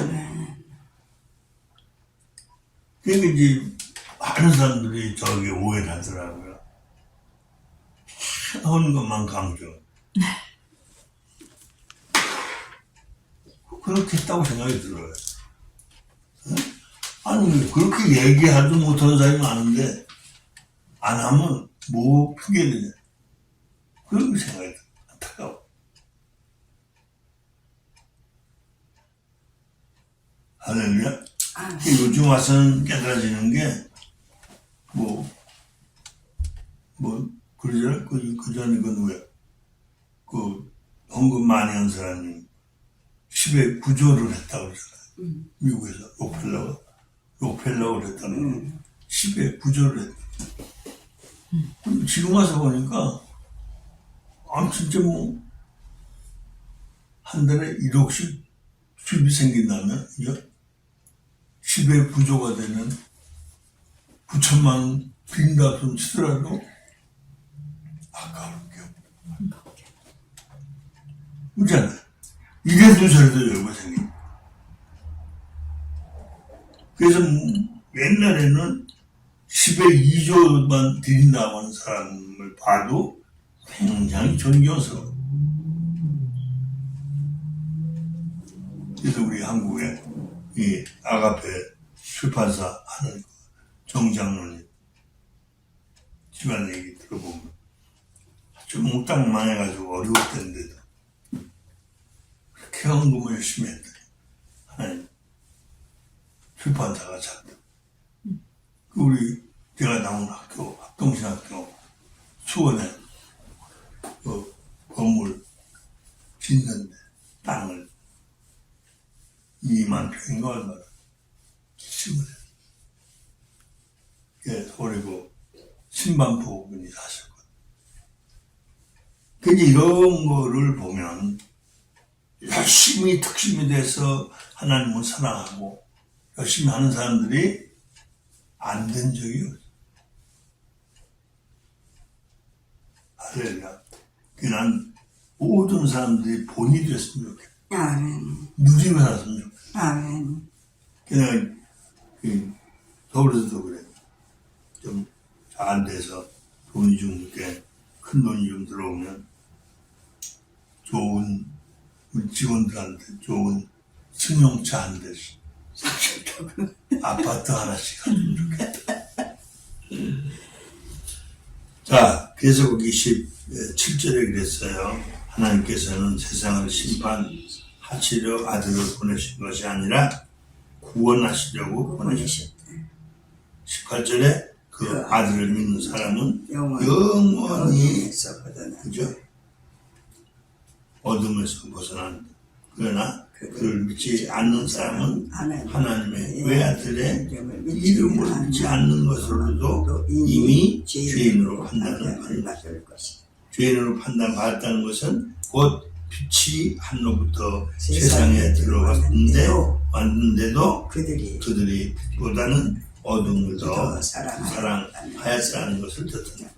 그러니까 이제 많은 사람들이 저게 오해를 하더라고요. 하는 것만 강조. 그렇게 했다고 생각이 들어요. 아니, 그렇게 얘기하도 못하는 사람이 많은데, 안 하면 뭐 핑계대냐. 그런 생각이 들어요. 안타까워. 할렐루야. 요즘 와서는 깨달아지는 게, 그러잖아. 그 전에 그 누구야. 헌금 많이 한 사람이 10에 구조를 했다고 그러잖아요. 미국에서 록펠러가 그랬다는 거. 10에 구조를 했다. 지금 와서 보니까, 진짜 한 달에 1억씩 수입이 생긴다면, 이제 10의 구조가 되는 9천만 원 빈다 손 치더라도 아까울 게 없다. 그렇잖아요. 이래도 저래도 열고 생긴. 그래서 옛날에는 10에 2조만 드린다고 하는 사람을 봐도 굉장히 존경스러워. 그래서 우리 한국에 이 아가페 출판사 하는 정장로님 집안 얘기 들어보면 좀 몽땅망해가지고 어려웠던데도 그렇게 헌금을 열심히 했더니 하나님 출판사가 잤다. 우리 제가 나온 학교 합동신학교 수원에 그 건물 짓는데 땅을 2만 평인가 얼마나 기침을 해. 예, 서울이고 신반포 분이 사셨거든. 근데 이런 거를 보면 열심히 특심이 돼서 하나님을 사랑하고 열심히 하는 사람들이 안 된 적이 없어. 할렐루야. 난 모든 사람들이 본이 됐으면 좋겠다. 아멘. 누리고 살았으면 좋겠다. 아멘. 그냥 서울에서도 그래. 좀 잘 돼서 돈이 좀 이렇게 큰 돈이 좀 들어오면 좋은 우리 직원들한테 좋은 승용차 한 대씩 아파트 하나씩 가지면 좋겠다. 자, 그래서 거기 17절에 그랬어요. 하나님께서는 세상을 심판하시려 아들을 보내신 것이 아니라 구원하시려고 보내셨다. 18절에 그 아들을 믿는 사람은 영원히 그죠? 어둠에서 벗어난다. 그러나 그를 믿지 않는 사람은 하나님의 외아들의 이름을 믿지 않는 것으로도 이미 죄인으로 판단을 받는다. 죄인으로 판단받았다는 것은 곧 빛이 하늘로부터 세상에 왔는데도 그들이 빛보다는 어둠을 더 사랑하였다는 것을 뜻한다.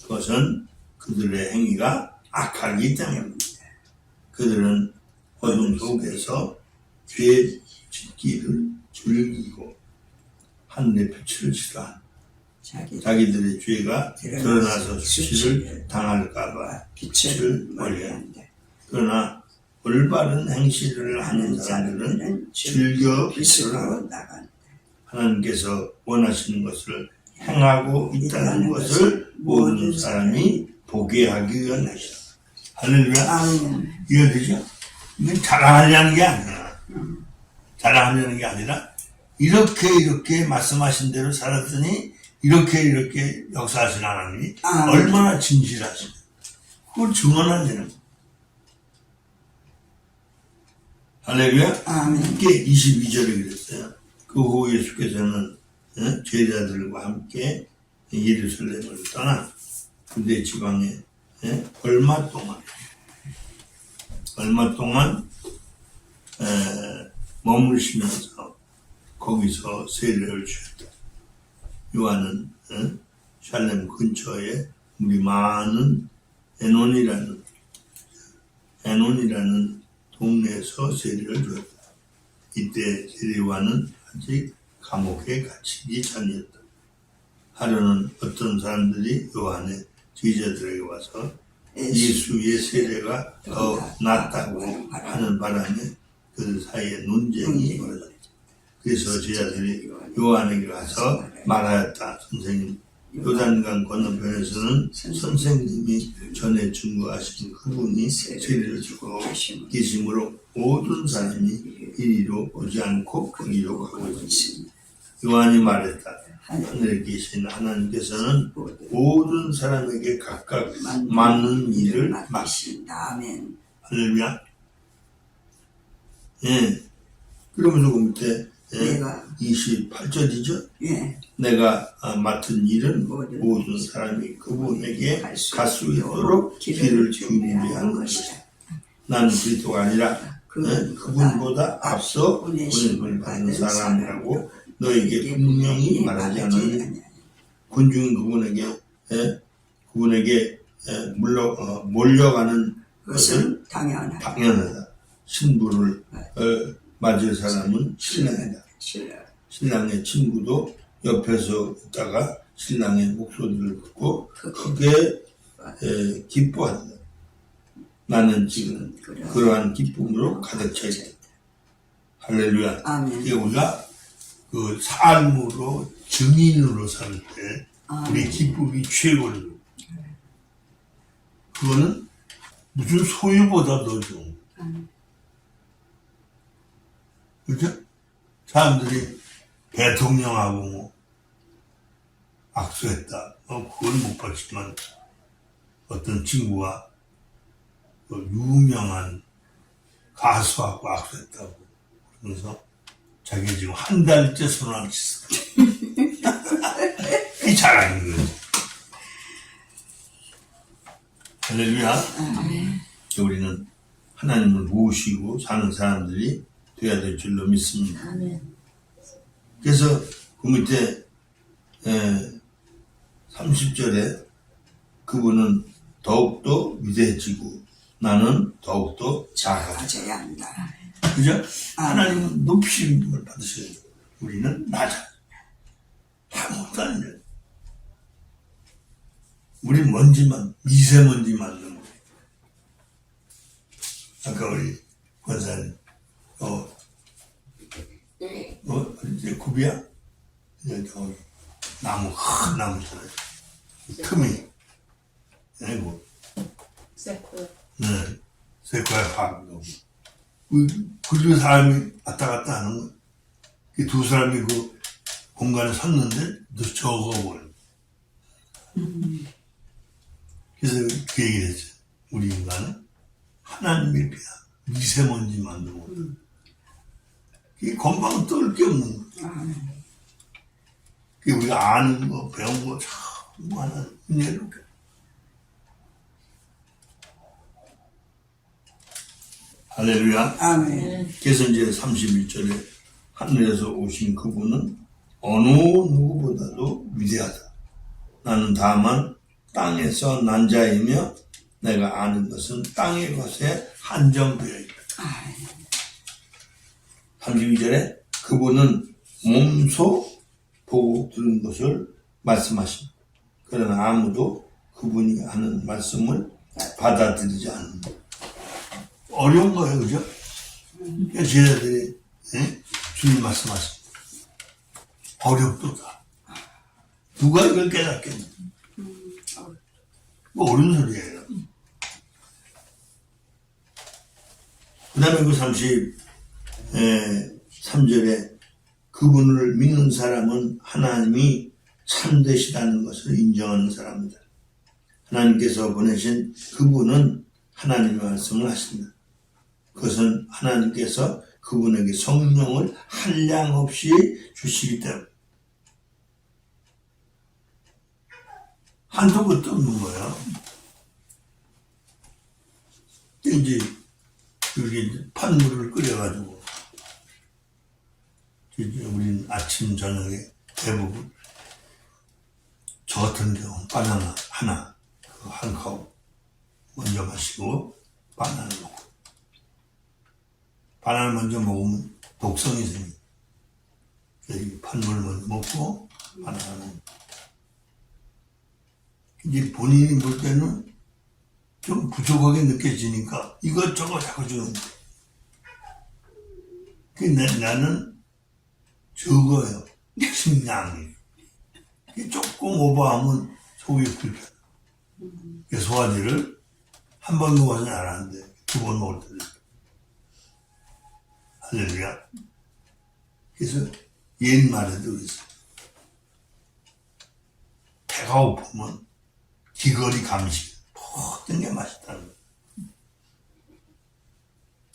그것은 그들의 행위가 악하기 때문입니다. 그들은 어둠 속에서 죄 짓기를 즐기고 하늘의 빛을 싫어한다. 자기들의 죄가 드러나서 수치를 당할까봐 빛을 멀리한다. 그러나 올바른 행실을 하는 사람들은 즐겨 빛으로 나간다. 하나님께서 원하시는 것을 행하고 있다는 것을 모든 사람이 보게 하기 위한 것이다. 할렐루야. 이해되죠? 이건 자랑하려는 게 아니야. 자랑하려는 게 아니라 이렇게 말씀하신 대로 살았더니 이렇게 역사하신 하나님이 얼마나 진실하시냐. 그걸 증언하려는 거야. 할렐루야. 이게 22절에 그랬어요. 그 후 예수께서는 제자들과 함께 예루살렘을 떠나 유대 지방에 얼마 동안 머무르시면서 거기서 세례를 주셨다. 요한은 샬렘 근처에 우리 많은 에논이라는 동네에서 세례를 주었다. 이때 세례요한은 아직 감옥에 갇히기 전이었다. 하루는 어떤 사람들이 요한의 제자들에게 와서 예수의 세례가 더 낫다고 하는 바람에 그 사이에 논쟁이 벌어졌다. 그래서 제자들이 요한에게 가서 말하였다. 선생님, 요단강 건너편에서는 선생님이 전에 증거하신 그분이 세례를 주고 계심으로 모든 사람이 이리로 오지 않고 거기로 가고 있습니다. 요한이 말했다. 하늘에 계신 하나님께서는 모든 사람에게 각각 맞는 일을 맡기신다. 할렐루야. 예. 그러면서 그 밑에 28절이죠. 예. 내가 맡은 일은 모든 사람이 그분에게 갈 수 있도록 길을 준비하는 것이다. 나는 그리스도가 아니라 그분보다 앞서 보내심을 받는 사람이라고 너에게 분명히 말하지 않았느냐. 군중은 그분에게 몰려가는 것을 당연하다. 신부를 맞을 사람은 신랑이다. 신랑의 친구도 옆에서 있다가 신랑의 목소리를 듣고 크게 기뻐한다. 나는 지금 그러한 기쁨으로 가득 차 있다. 할렐루야. 아멘. 우리가 그 삶으로 증인으로 살 때 우리 기쁨이 최고로. 그거는 무슨 소유보다 더 좋은. 그죠? 사람들이 대통령하고 뭐 악수했다. 그건 못 봤지만 어떤 친구가 그 유명한 가수하고 악수했다고 그러면서 자기 지금 한 달째 손 안 씻어. 그게 자랑인 거지. 할렐루야. 우리는 하나님을 모시고 사는 사람들이 돼야 될 줄로 믿습니다. 그래서 그 밑에 30절에 그분은 더욱더 위대해지고 나는 더욱더 작아져야 한다. 그죠? 하나님은 높이심을 받으셔야 돼요. 우리는 낮아. 아무것도 아니에요. 우리 먼지만, 미세먼지만 넣는 거예요. 아까 우리 권사님, 이제 굽이야? 이제 저기, 나무, 큰 나무잖아요. 틈이, 아이고. 네, 세코야 파고. 그 사람이 왔다 갔다 하는 거. 그 두 사람이 그 공간에 섰는데 적어버려. 그래서 그 얘기를 했죠. 우리 인간은 하나님의 비하 미세먼지만 넣고 이게 건방 떨 게 없는 거예요. 그게 우리가 아는 거 배운 거 참 많아. 은혜로. 할렐루야. 아멘. 그래서 이제 31절에 하늘에서 오신 그분은 어느 누구보다도 위대하다. 나는 다만 땅에서 난 자이며 내가 아는 것은 땅의 것에 한정되어 있다. 32절에 그분은 몸소 보고 들은 것을 말씀하십니다. 그러나 아무도 그분이 하는 말씀을 받아들이지 않는다. 어려운 거예요, 그죠? 그러니까 제자들이 주님 말씀하십니다. 어렵도다. 누가 이걸 깨닫겠냐? 뭐 어려운 소리예요. 그 다음에 그 33절에 그분을 믿는 사람은 하나님이 참되시다는 것을 인정하는 사람이다. 하나님께서 보내신 그분은 하나님의 말씀을 하신다. 그것은 하나님께서 그분에게 성령을 한량없이 주시기 때문에 한도 끝도 없는 거예요. 이제 여기 판물을 끓여가지고 우리는 아침 저녁에 대부분 저 같은 경우는 바나나 하나 한 컵 먼저 마시고 바나나 먹고 바나나 먼저 먹으면 독성이 생겨. 이 판물 먼저 먹고 바나나 먹고 이제 본인이 볼 때는 좀 부족하게 느껴지니까 이것저것 자꾸 주는 거예요. 나는 적어요. 식량이. 조금 오버하면 속이 불편해. 소화제를 한 번 먹어서는 안 하는데 두 번 먹을 때도 있어요. 할렐루야. 그래서 옛말에도 있어요. 배가 고프면 귀걸이 감식 모든 게 맛있다는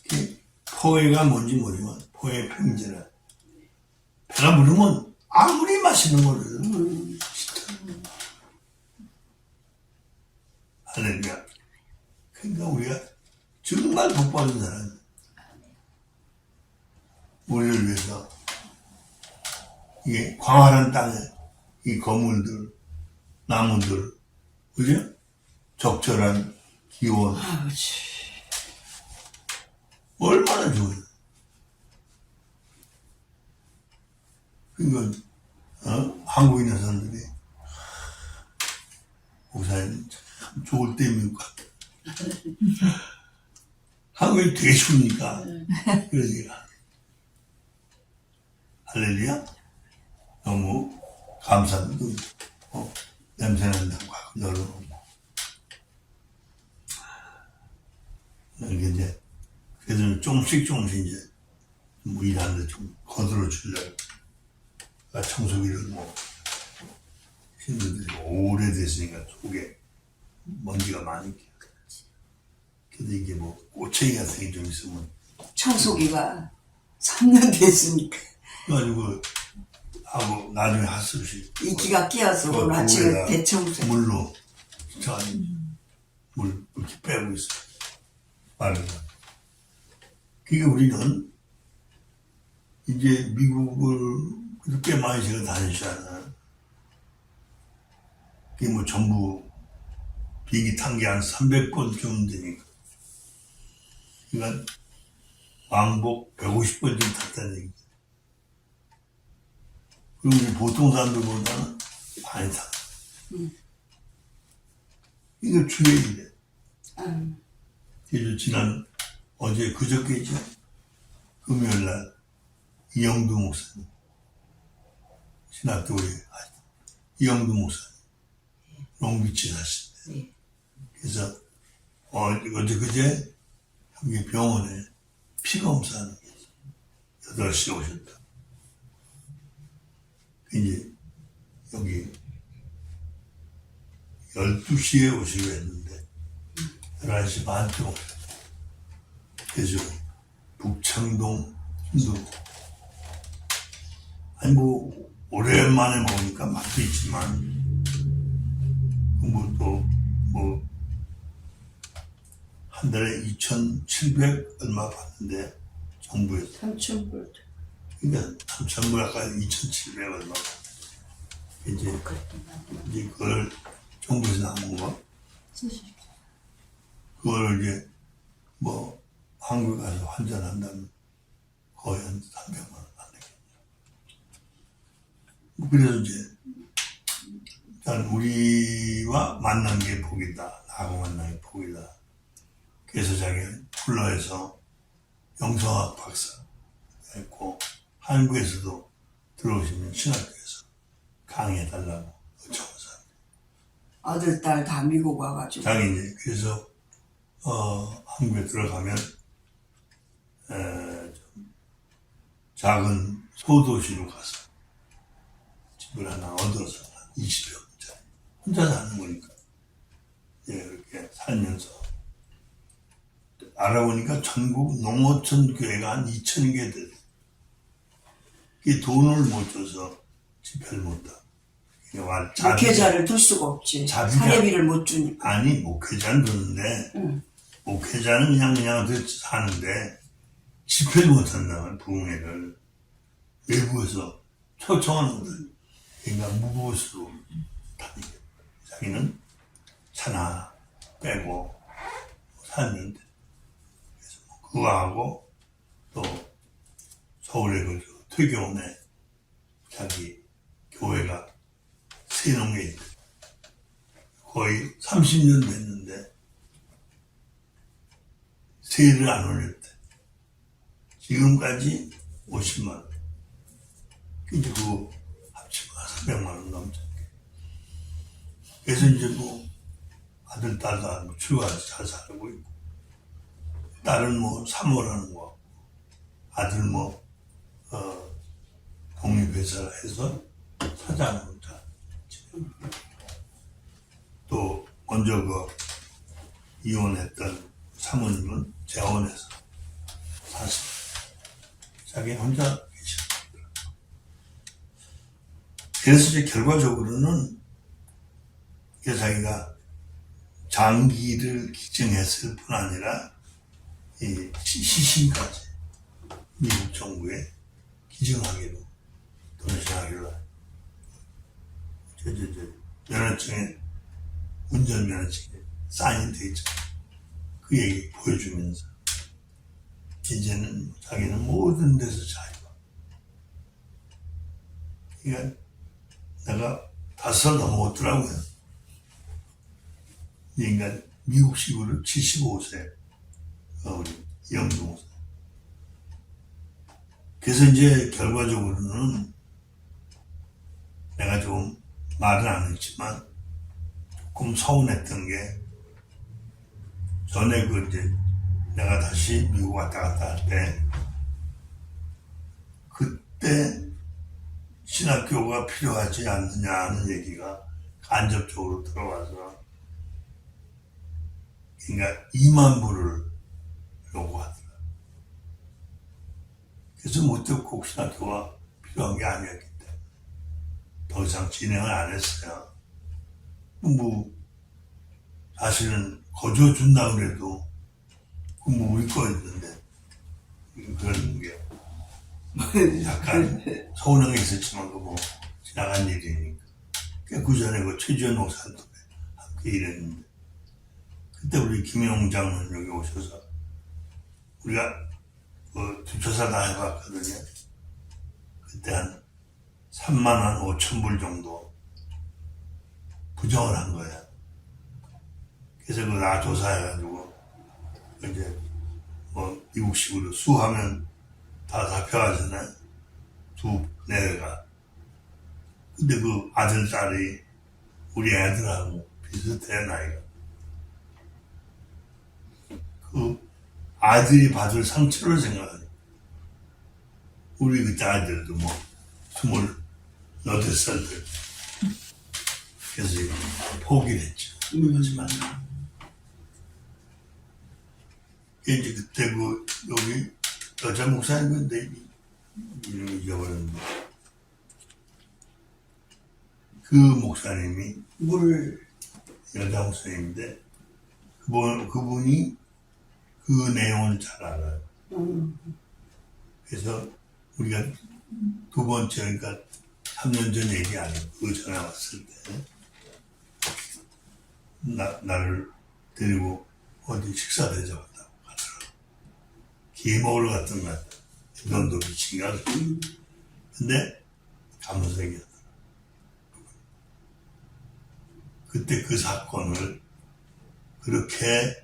거예요. 포해가 뭔지 모르지만 포해 평제라. 배가 부르면 아무리 맛있는 거를 할렐루야. 그러니까 우리가 정말 복받은 사람 우리를 위해서 이게 광활한 땅에 이 건물들, 나무들, 그죠? 적절한 기온, 아버지. 얼마나 좋아요. 그러니까, 한국인 여성들이, 목사님 참 좋을 때인 것 같아. 한국이 되게 추우니까, 그러니까. 할렐루야? 너무 감사합니다. 냄새 난다고 가끔 열어놓고. 이렇게 이제, 그래도 조금씩 이제, 뭐 일하는데 좀 거들어 주려고. 청소기를 뭐, 힘들들이 오래됐으니까 속에 먼지가 많이 끼어. 근데 이게 뭐, 꼬챙이 같은 게 좀 있으면, 청소기가 3년 됐으니까 그래가지고, 하고, 나중에 핫스릇이. 이끼가 끼어서 오늘 아침에 거기에다 대청소. 물로, 저, 물, 이렇게 빼고 있어. 빠르게. 그러니까 우리는, 이제 미국을 그렇게 많이 제가 다니잖아요. 그게 뭐 전부 비행기 탄 게 한 300번쯤 되니까. 그러니까 왕복 150번 좀 탔다는 얘기. 그리고 우리 보통 사람들보다는 많이 타. 이거 주의 일이야. 그래서 어제 그저께죠. 금요일 날 이영두 목사님. 신학교에 이영두 목사님. 롱비치 사시는데. 그래서 어제 그제 여기 병원에 피검사하는 게 있어요. 8시에 오셨다. 이제 여기 12시에 오시기로 했는데 11시 반쯤 오셨다. 그래서 북창동 힘들고 아니 뭐 오랜만에 보니까 맛도 있지만 뭐 한 달에 2,700 얼마 받는데 정부에서 3,000불. 그러니까 3,000불 아까 2,700 얼마 이제 그걸 정부에서 남은 거 그걸 이제 뭐 한국 가서 환전한다면 거의 한 300만 원 안 되겠네요. 그래서 이제 일단 우리와 만난 게 복이다. 나하고 만난 게 복이다. 그래서 자기 훌러에서 영성학 박사 했고 한국에서도 들어오시면 신학교에서 강의해달라고 요청해서 아들, 딸 다 미국 와가지고. 자기 이제 그래서 한국에 들어가면 좀 작은 소도시로 가서 집을 하나 얻어서 한 20평짜리 혼자 사는 거니까 이렇게 살면서 알아보니까 전국 농어촌 교회가 한 2,000개 돼. 이 돈을 못 줘서 집회를 못 하. 목회자를 둘 수가 없지. 사례비를 못 주니까. 아니 목회자는 드는데 목회자는 그냥 사는데 집회를 못 한다면 부흥회를 외부에서 초청하는 거들. 그러니까 무보수로 다니게. 자기는 차나 빼고 살는데 그래서 그거 하고 또 서울에 그 퇴교원에 자기 교회가 세농에 있대. 거의 30년 됐는데 세를 안 올렸대. 지금까지 50만 원. 이제 그거 합치면 300만 원 넘죠. 그래서 이제 뭐 아들, 딸 다 출가해서 잘 살고 있고 딸은 뭐 사모라는 거 아들 뭐 독립회사를 해서 사장으로 잘 또 먼저 이혼했던 사모님은 재혼해서 사실 자기 혼자 계시는 거예요. 그래서 이제 결과적으로는 자기가 장기를 기증했을 뿐 아니라 시신까지 미국 정부에 기증하기로 변신하길래 면허증에 운전면허증에 사인돼 있잖아. 그 얘기 보여주면서 이제는 자기는 모든 데서 자유가. 그러니까 내가 5살 넘어갔더라고요. 이 인간 미국식으로 75세 우리 영동사. 그래서 이제 결과적으로는 내가 좀 말은 안 했지만 조금 서운했던 게 전에 그 이제 내가 다시 미국 왔다 갔다 할 때 그때 신학교가 필요하지 않느냐 하는 얘기가 간접적으로 들어와서 그러니까 2만 불을 요구하더라. 그래서 무턱꼭 신학교가 필요한 게 아니었기 때문에 더 이상 진행을 안 했어요. 뭐 사실은 거저 준다 그래도 뭐 우리 거였는데 그런 게 약간 서운한 게 있었지만 그 뭐 지나간 일이니까. 그 전에 그 최지원 목사님도 함께 일했는데 그때 우리 김영 장로님 여기 오셔서 우리가 그 뒷조사 다 해봤거든요. 그때 한 3만 5천 불 정도 부정을 한 거야. 그래서 그거 다 조사해가지고 이제 뭐 미국식으로 수하면 다 잡혀가잖아요. 두 내외가. 근데 그 아들, 딸이 우리 애들하고 비슷해, 나이가. 그 아들이 받을 상처를 생각하니. 우리 그때 아들도 뭐 28살 때. 그래서 이거 포기를 했죠. 하지만. 이제 그때 그 여기 여자 목사님인데 이름이 잊어버렸는데 그 목사님이 여자 목사님인데 그분이 그 내용을 잘 알아요. 그래서 우리가 두 번째 그러니까 3년 전 얘기 아니에요. 그 전에 왔을 때 나를 데리고 어디 식사 대접한다고 가더라고. 기 먹으러 갔던 것 같아. 너도 미친가? 근데 가면서 얘기하더라. 그때 그 사건을 그렇게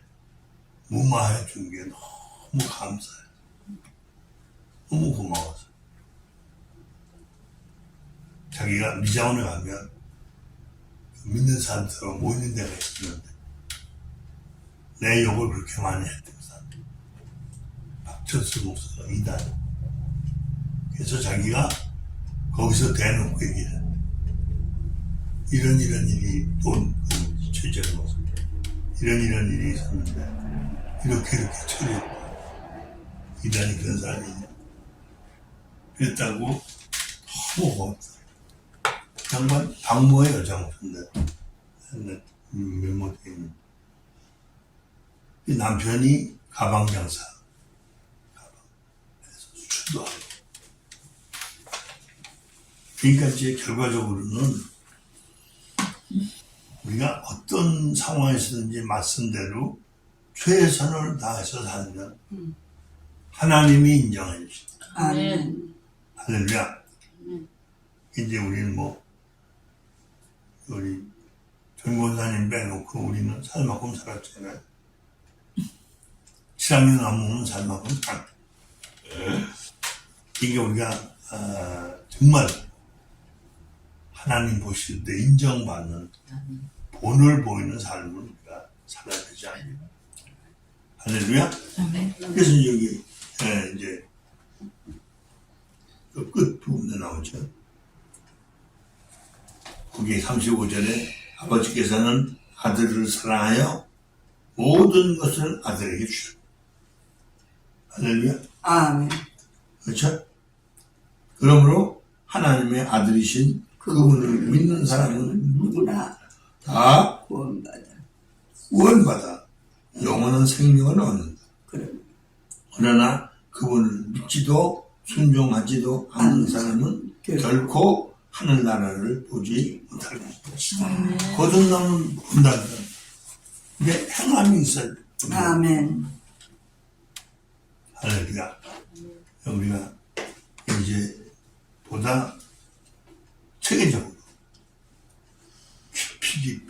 무마해 준 게 너무 감사해. 너무 고마워서. 자기가 미자원에 가면 믿는 사람처럼 모이는 데가 있었는데 내 욕을 그렇게 많이 했던 사람. 박철수 목사가 이단. 그래서 자기가 거기서 대놓고 얘기를 했대. 이런 일이 최재형 목사. 이런 일이 있었는데 이렇게 처리했고 이단이 그런 사람이냐. 그랬다고 너무 고맙다. 양반 박모의 여자 목사인데 면모돼 있는 남편이 가방 장사 그래서 수출도 하고 그러니까 이제 결과적으로는 우리가 어떤 상황에서든지 말씀대로 최선을 다해서 살면 하나님이 인정해 주신다. 아멘. 할렐루야. 이제 우리는 뭐 우리 전 권사님 빼놓고 우리는 살만큼 살았잖아요. 7학년 넘으면 살만큼 살. 이게 우리가 정말 하나님 보실 때 인정받는 본을 보이는 삶을 우리가 살아야 되지 않냐. 할렐루야. 그래서 여기 이제 그 끝 부분에 나오죠. 거기 35절에 아버지께서는 아들을 사랑하여 모든 것을 아들에게 주셨다. 할렐루야. 아멘. 그렇죠? 그러므로 하나님의 아들이신 그분을 믿는 사람은 누구나 다 구원받아. 영원한 생명을 얻는다. 그럼 그러나 그분을 믿지도 순종하지도 않는 사람은 결코 하늘나라를 보지 못할 것이다. 거듭 나면 본다. 근데 행함이 있어야 돼. 아멘. 할렐루야. 우리가 이제 보다 체계적으로 깊이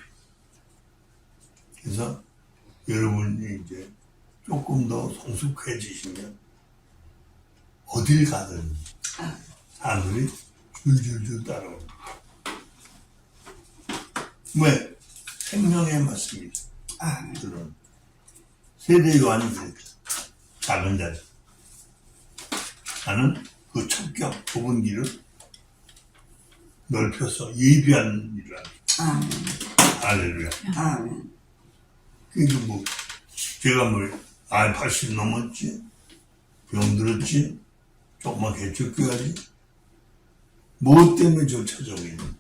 그래서 여러분이 이제 조금 더 성숙해지시면 어딜 가든 사람들이 줄줄줄 따라옵니다. 왜? 생명의 말씀이죠. 그런 세대 요한이 그랬죠. 작은 자들. 나는 그 첩경 좁은 길을 넓혀서 예비하는 일을 합니다. 아멘. 할렐루야. 아멘. 그러니까 뭐 제가 뭐 80 넘었지, 병들었지, 조금만 개척해야지. 뭐 때문에 저 찾아오게 있는?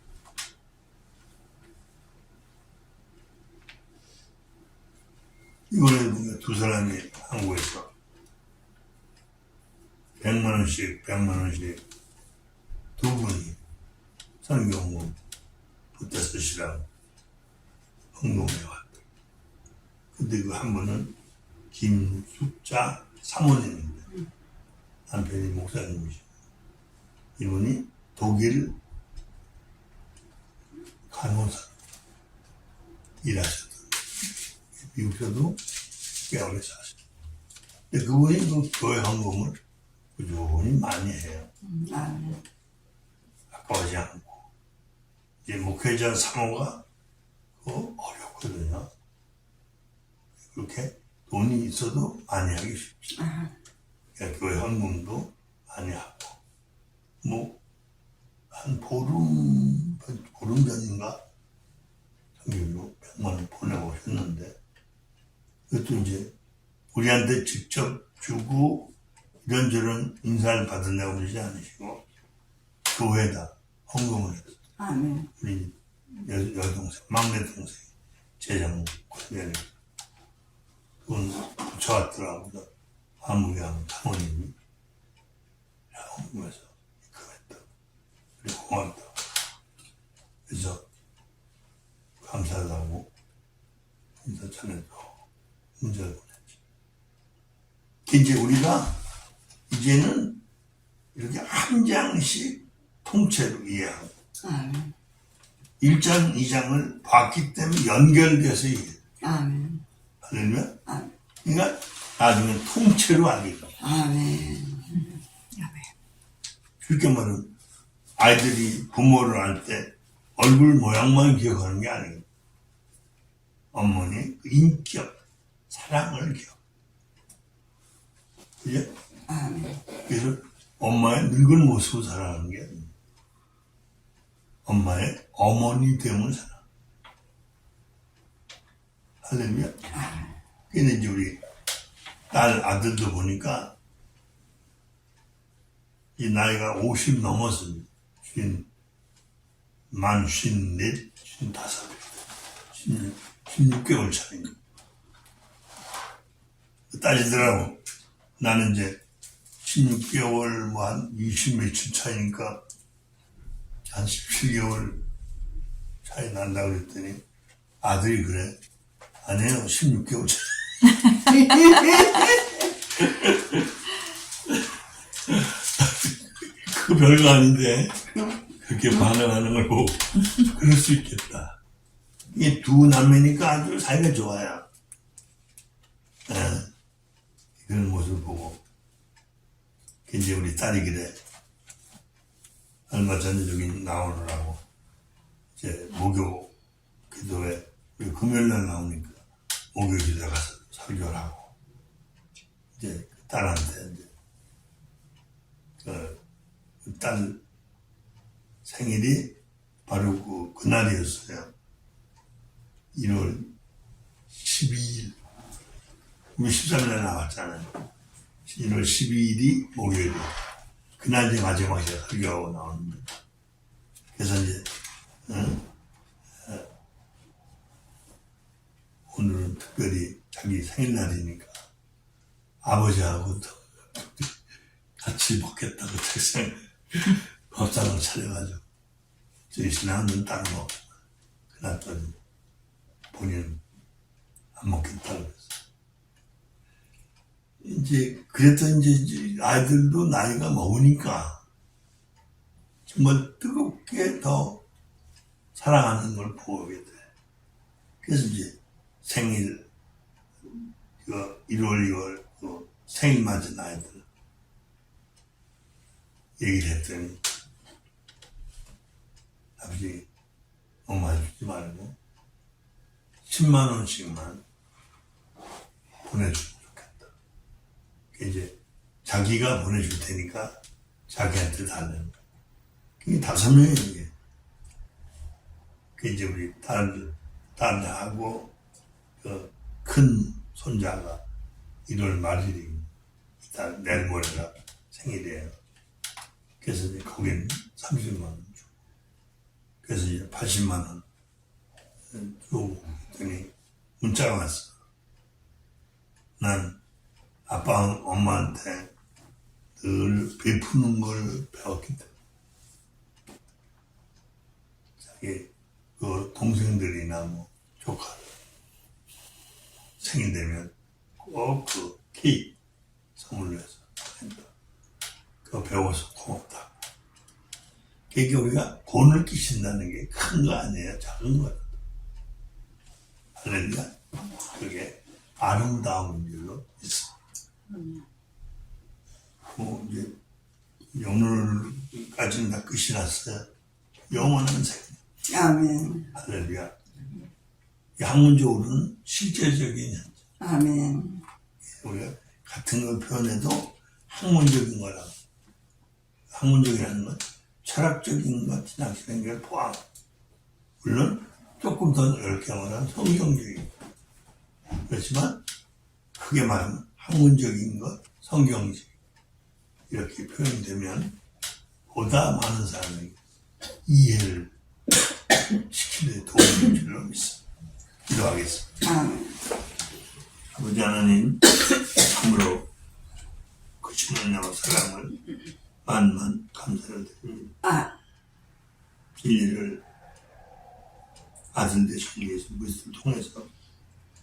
이번에 보니까 두 사람이 한국에서 100만 원씩 두 분이 선교헌금 붙여 쓰시라고 헌금해 왔다. 근데 그 한 분은 김숙자 사모님인데 남편이 목사님이시고 이분이 독일 간호사 일하셨던 미국에서도 꽤 오래 사셨어요. 근데 그분이 그 교회 헌금을 꾸준히 많이 해요. 아멘. 아까워지 않고. 이제 목회자 상호가 어렵거든요. 그렇게 돈이 있어도 많이 하기 쉽지. 그러니까 교회 헌금도 많이 하고. 뭐, 한 보름 전인가? 성경으로 100만 원 보내오셨는데, 그것도 이제 우리한테 직접 주고 이런저런 인사를 받으려고 그러지 않으시고, 교회에다 헌금을 했어요. 아멘. 우리 여동생, 막내 동생, 재장 관련해 돈 붙여왔더라고요. 한무경 사모님이 헌금해서 입금했다. 그래 고맙다. 그래서 감사하다고 인사 전에도 문자를 보냈지. 이제 우리가 이제는 이렇게 한 장씩 통째로 이해하고 아멘. 1장, 2장을 봤기 때문에 연결돼서 이해해요. 아멘. 할렐루야? 아멘. 그러니까 나중에 통째로 알게 됩니다. 아멘. 그렇게 말하면 아이들이 부모를 알 때 얼굴 모양만 기억하는 게 아니에요. 어머니 그 인격, 사랑을 기억. 그죠? 아멘. 그래서 엄마의 늙은 모습을 사랑하는 게 아니에요. 엄마의 어머니 됨을 사랑. 할렐루야. 근데 이제 우리 딸 아들도 보니까 이 나이가 50 넘었습니다. 만 54, 55, 16개월 차이입니다. 따지더라고. 나는 이제 16개월 뭐 한 20 며칠 차이니까 한 17개월 차이 난다고 그랬더니 아들이 그래. 아니에요. 16개월 차이. 그 별거 아닌데 그렇게 반응하는 걸 보고 그럴 수 있겠다. 이 두 남매니까 아주 사이가 좋아요. 그런 모습을 보고 이제 우리 딸이 그래. 얼마 전에 저기 나오느라고 이제 목요 기도회 우리 금요일날 나오니까 목요 기도회 가서 설교를 하고 이제 그 딸한테 이제 그 딸 생일이 바로 그날이었어요. 1월 12일 우리 13일에 나왔잖아요. 1월 12일이 목요일이에요. 그날 이제 마지막에 설교하고 나오는데 그래서 이제 오늘은 특별히 자기 생일날이니까 아버지하고 같이 먹겠다고 책상 밥상을 차려가지고 저희 신랑은 따로 먹고 그랬더니 본인은 안 먹겠다고 그랬어. 이제 그랬더니 이제 아이들도 나이가 먹으니까 정말 뜨겁게 더 사랑하는 걸 보게 돼. 그래서 이제 생일 1월 2월 생일 맞은 아이들 얘기를 했더니 아버지 엄마 주지 말고 10만 원씩만 보내주면 좋겠다. 이제 자기가 보내줄 테니까 자기한테 달라는 거야. 그게 5명이에요, 이게. 그 이제 우리 딸하고 그 큰 손자가 1월 말일이 내일 모레가 생일이에요. 그래서 이제 거긴 30만 원 주고. 그래서 이제 80만 원 주고 했더니 문자가 왔어. 난 아빠, 엄마한테 늘 베푸는 걸 배웠기 때문에. 자기 그 동생들이나 뭐 조카 생일 되면 꼭 그 케이크 선물로 해서 한다. 그거 배워서 고맙다. 그게 우리가 돈을 끼친다는 게 큰 거 아니에요. 작은 거다. 할렐루야. 그게 아름다운 일로 있어. 뭐 이제 오늘까지는 다 끝이 났어요. 영원한 생일. 아멘. 할렐루야. 학문적으로는 실제적인 현재. 아멘. 우리가 같은 걸 표현해도 학문적인 거라고. 학문적이라는 건 철학적인 것, 신학적인 걸 포함. 물론 조금 더 넓게 말하면 성경적인 것. 그렇지만 크게 말하면 학문적인 것, 성경적. 이렇게 표현되면 보다 많은 사람에게 이해를 시키는 데 도움이 될 줄로 믿습니다. 기도하겠습니다. 아멘. 아버지 하나님, 참으로 거친 은혜와 사랑을 만만 감사를 드립니다. 진리를 아들 되신 예수 그리스도를 통해서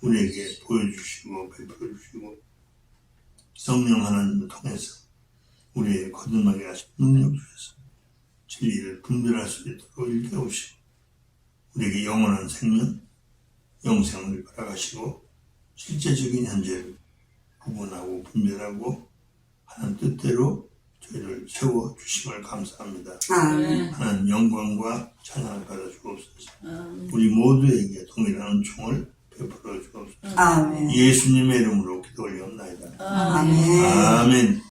우리에게 보여주시고 베풀어주시고 성령 하나님을 통해서 우리의 거듭나게 하신 능력 주셔서 진리를 분별할 수 있도록 일깨우시고 우리에게 영원한 생명, 영생을 허락하시고 실제적인 현재를 구분하고 분별하고 하나님 뜻대로 저희를 세워주심을 감사합니다. 하나님 영광과 찬양을 받아주옵소서. 우리 모두에게 동일한 은총을 베풀어 주옵소서. 아멘. 예수님의 이름으로 기도 올리옵나이다. 아멘. 아멘.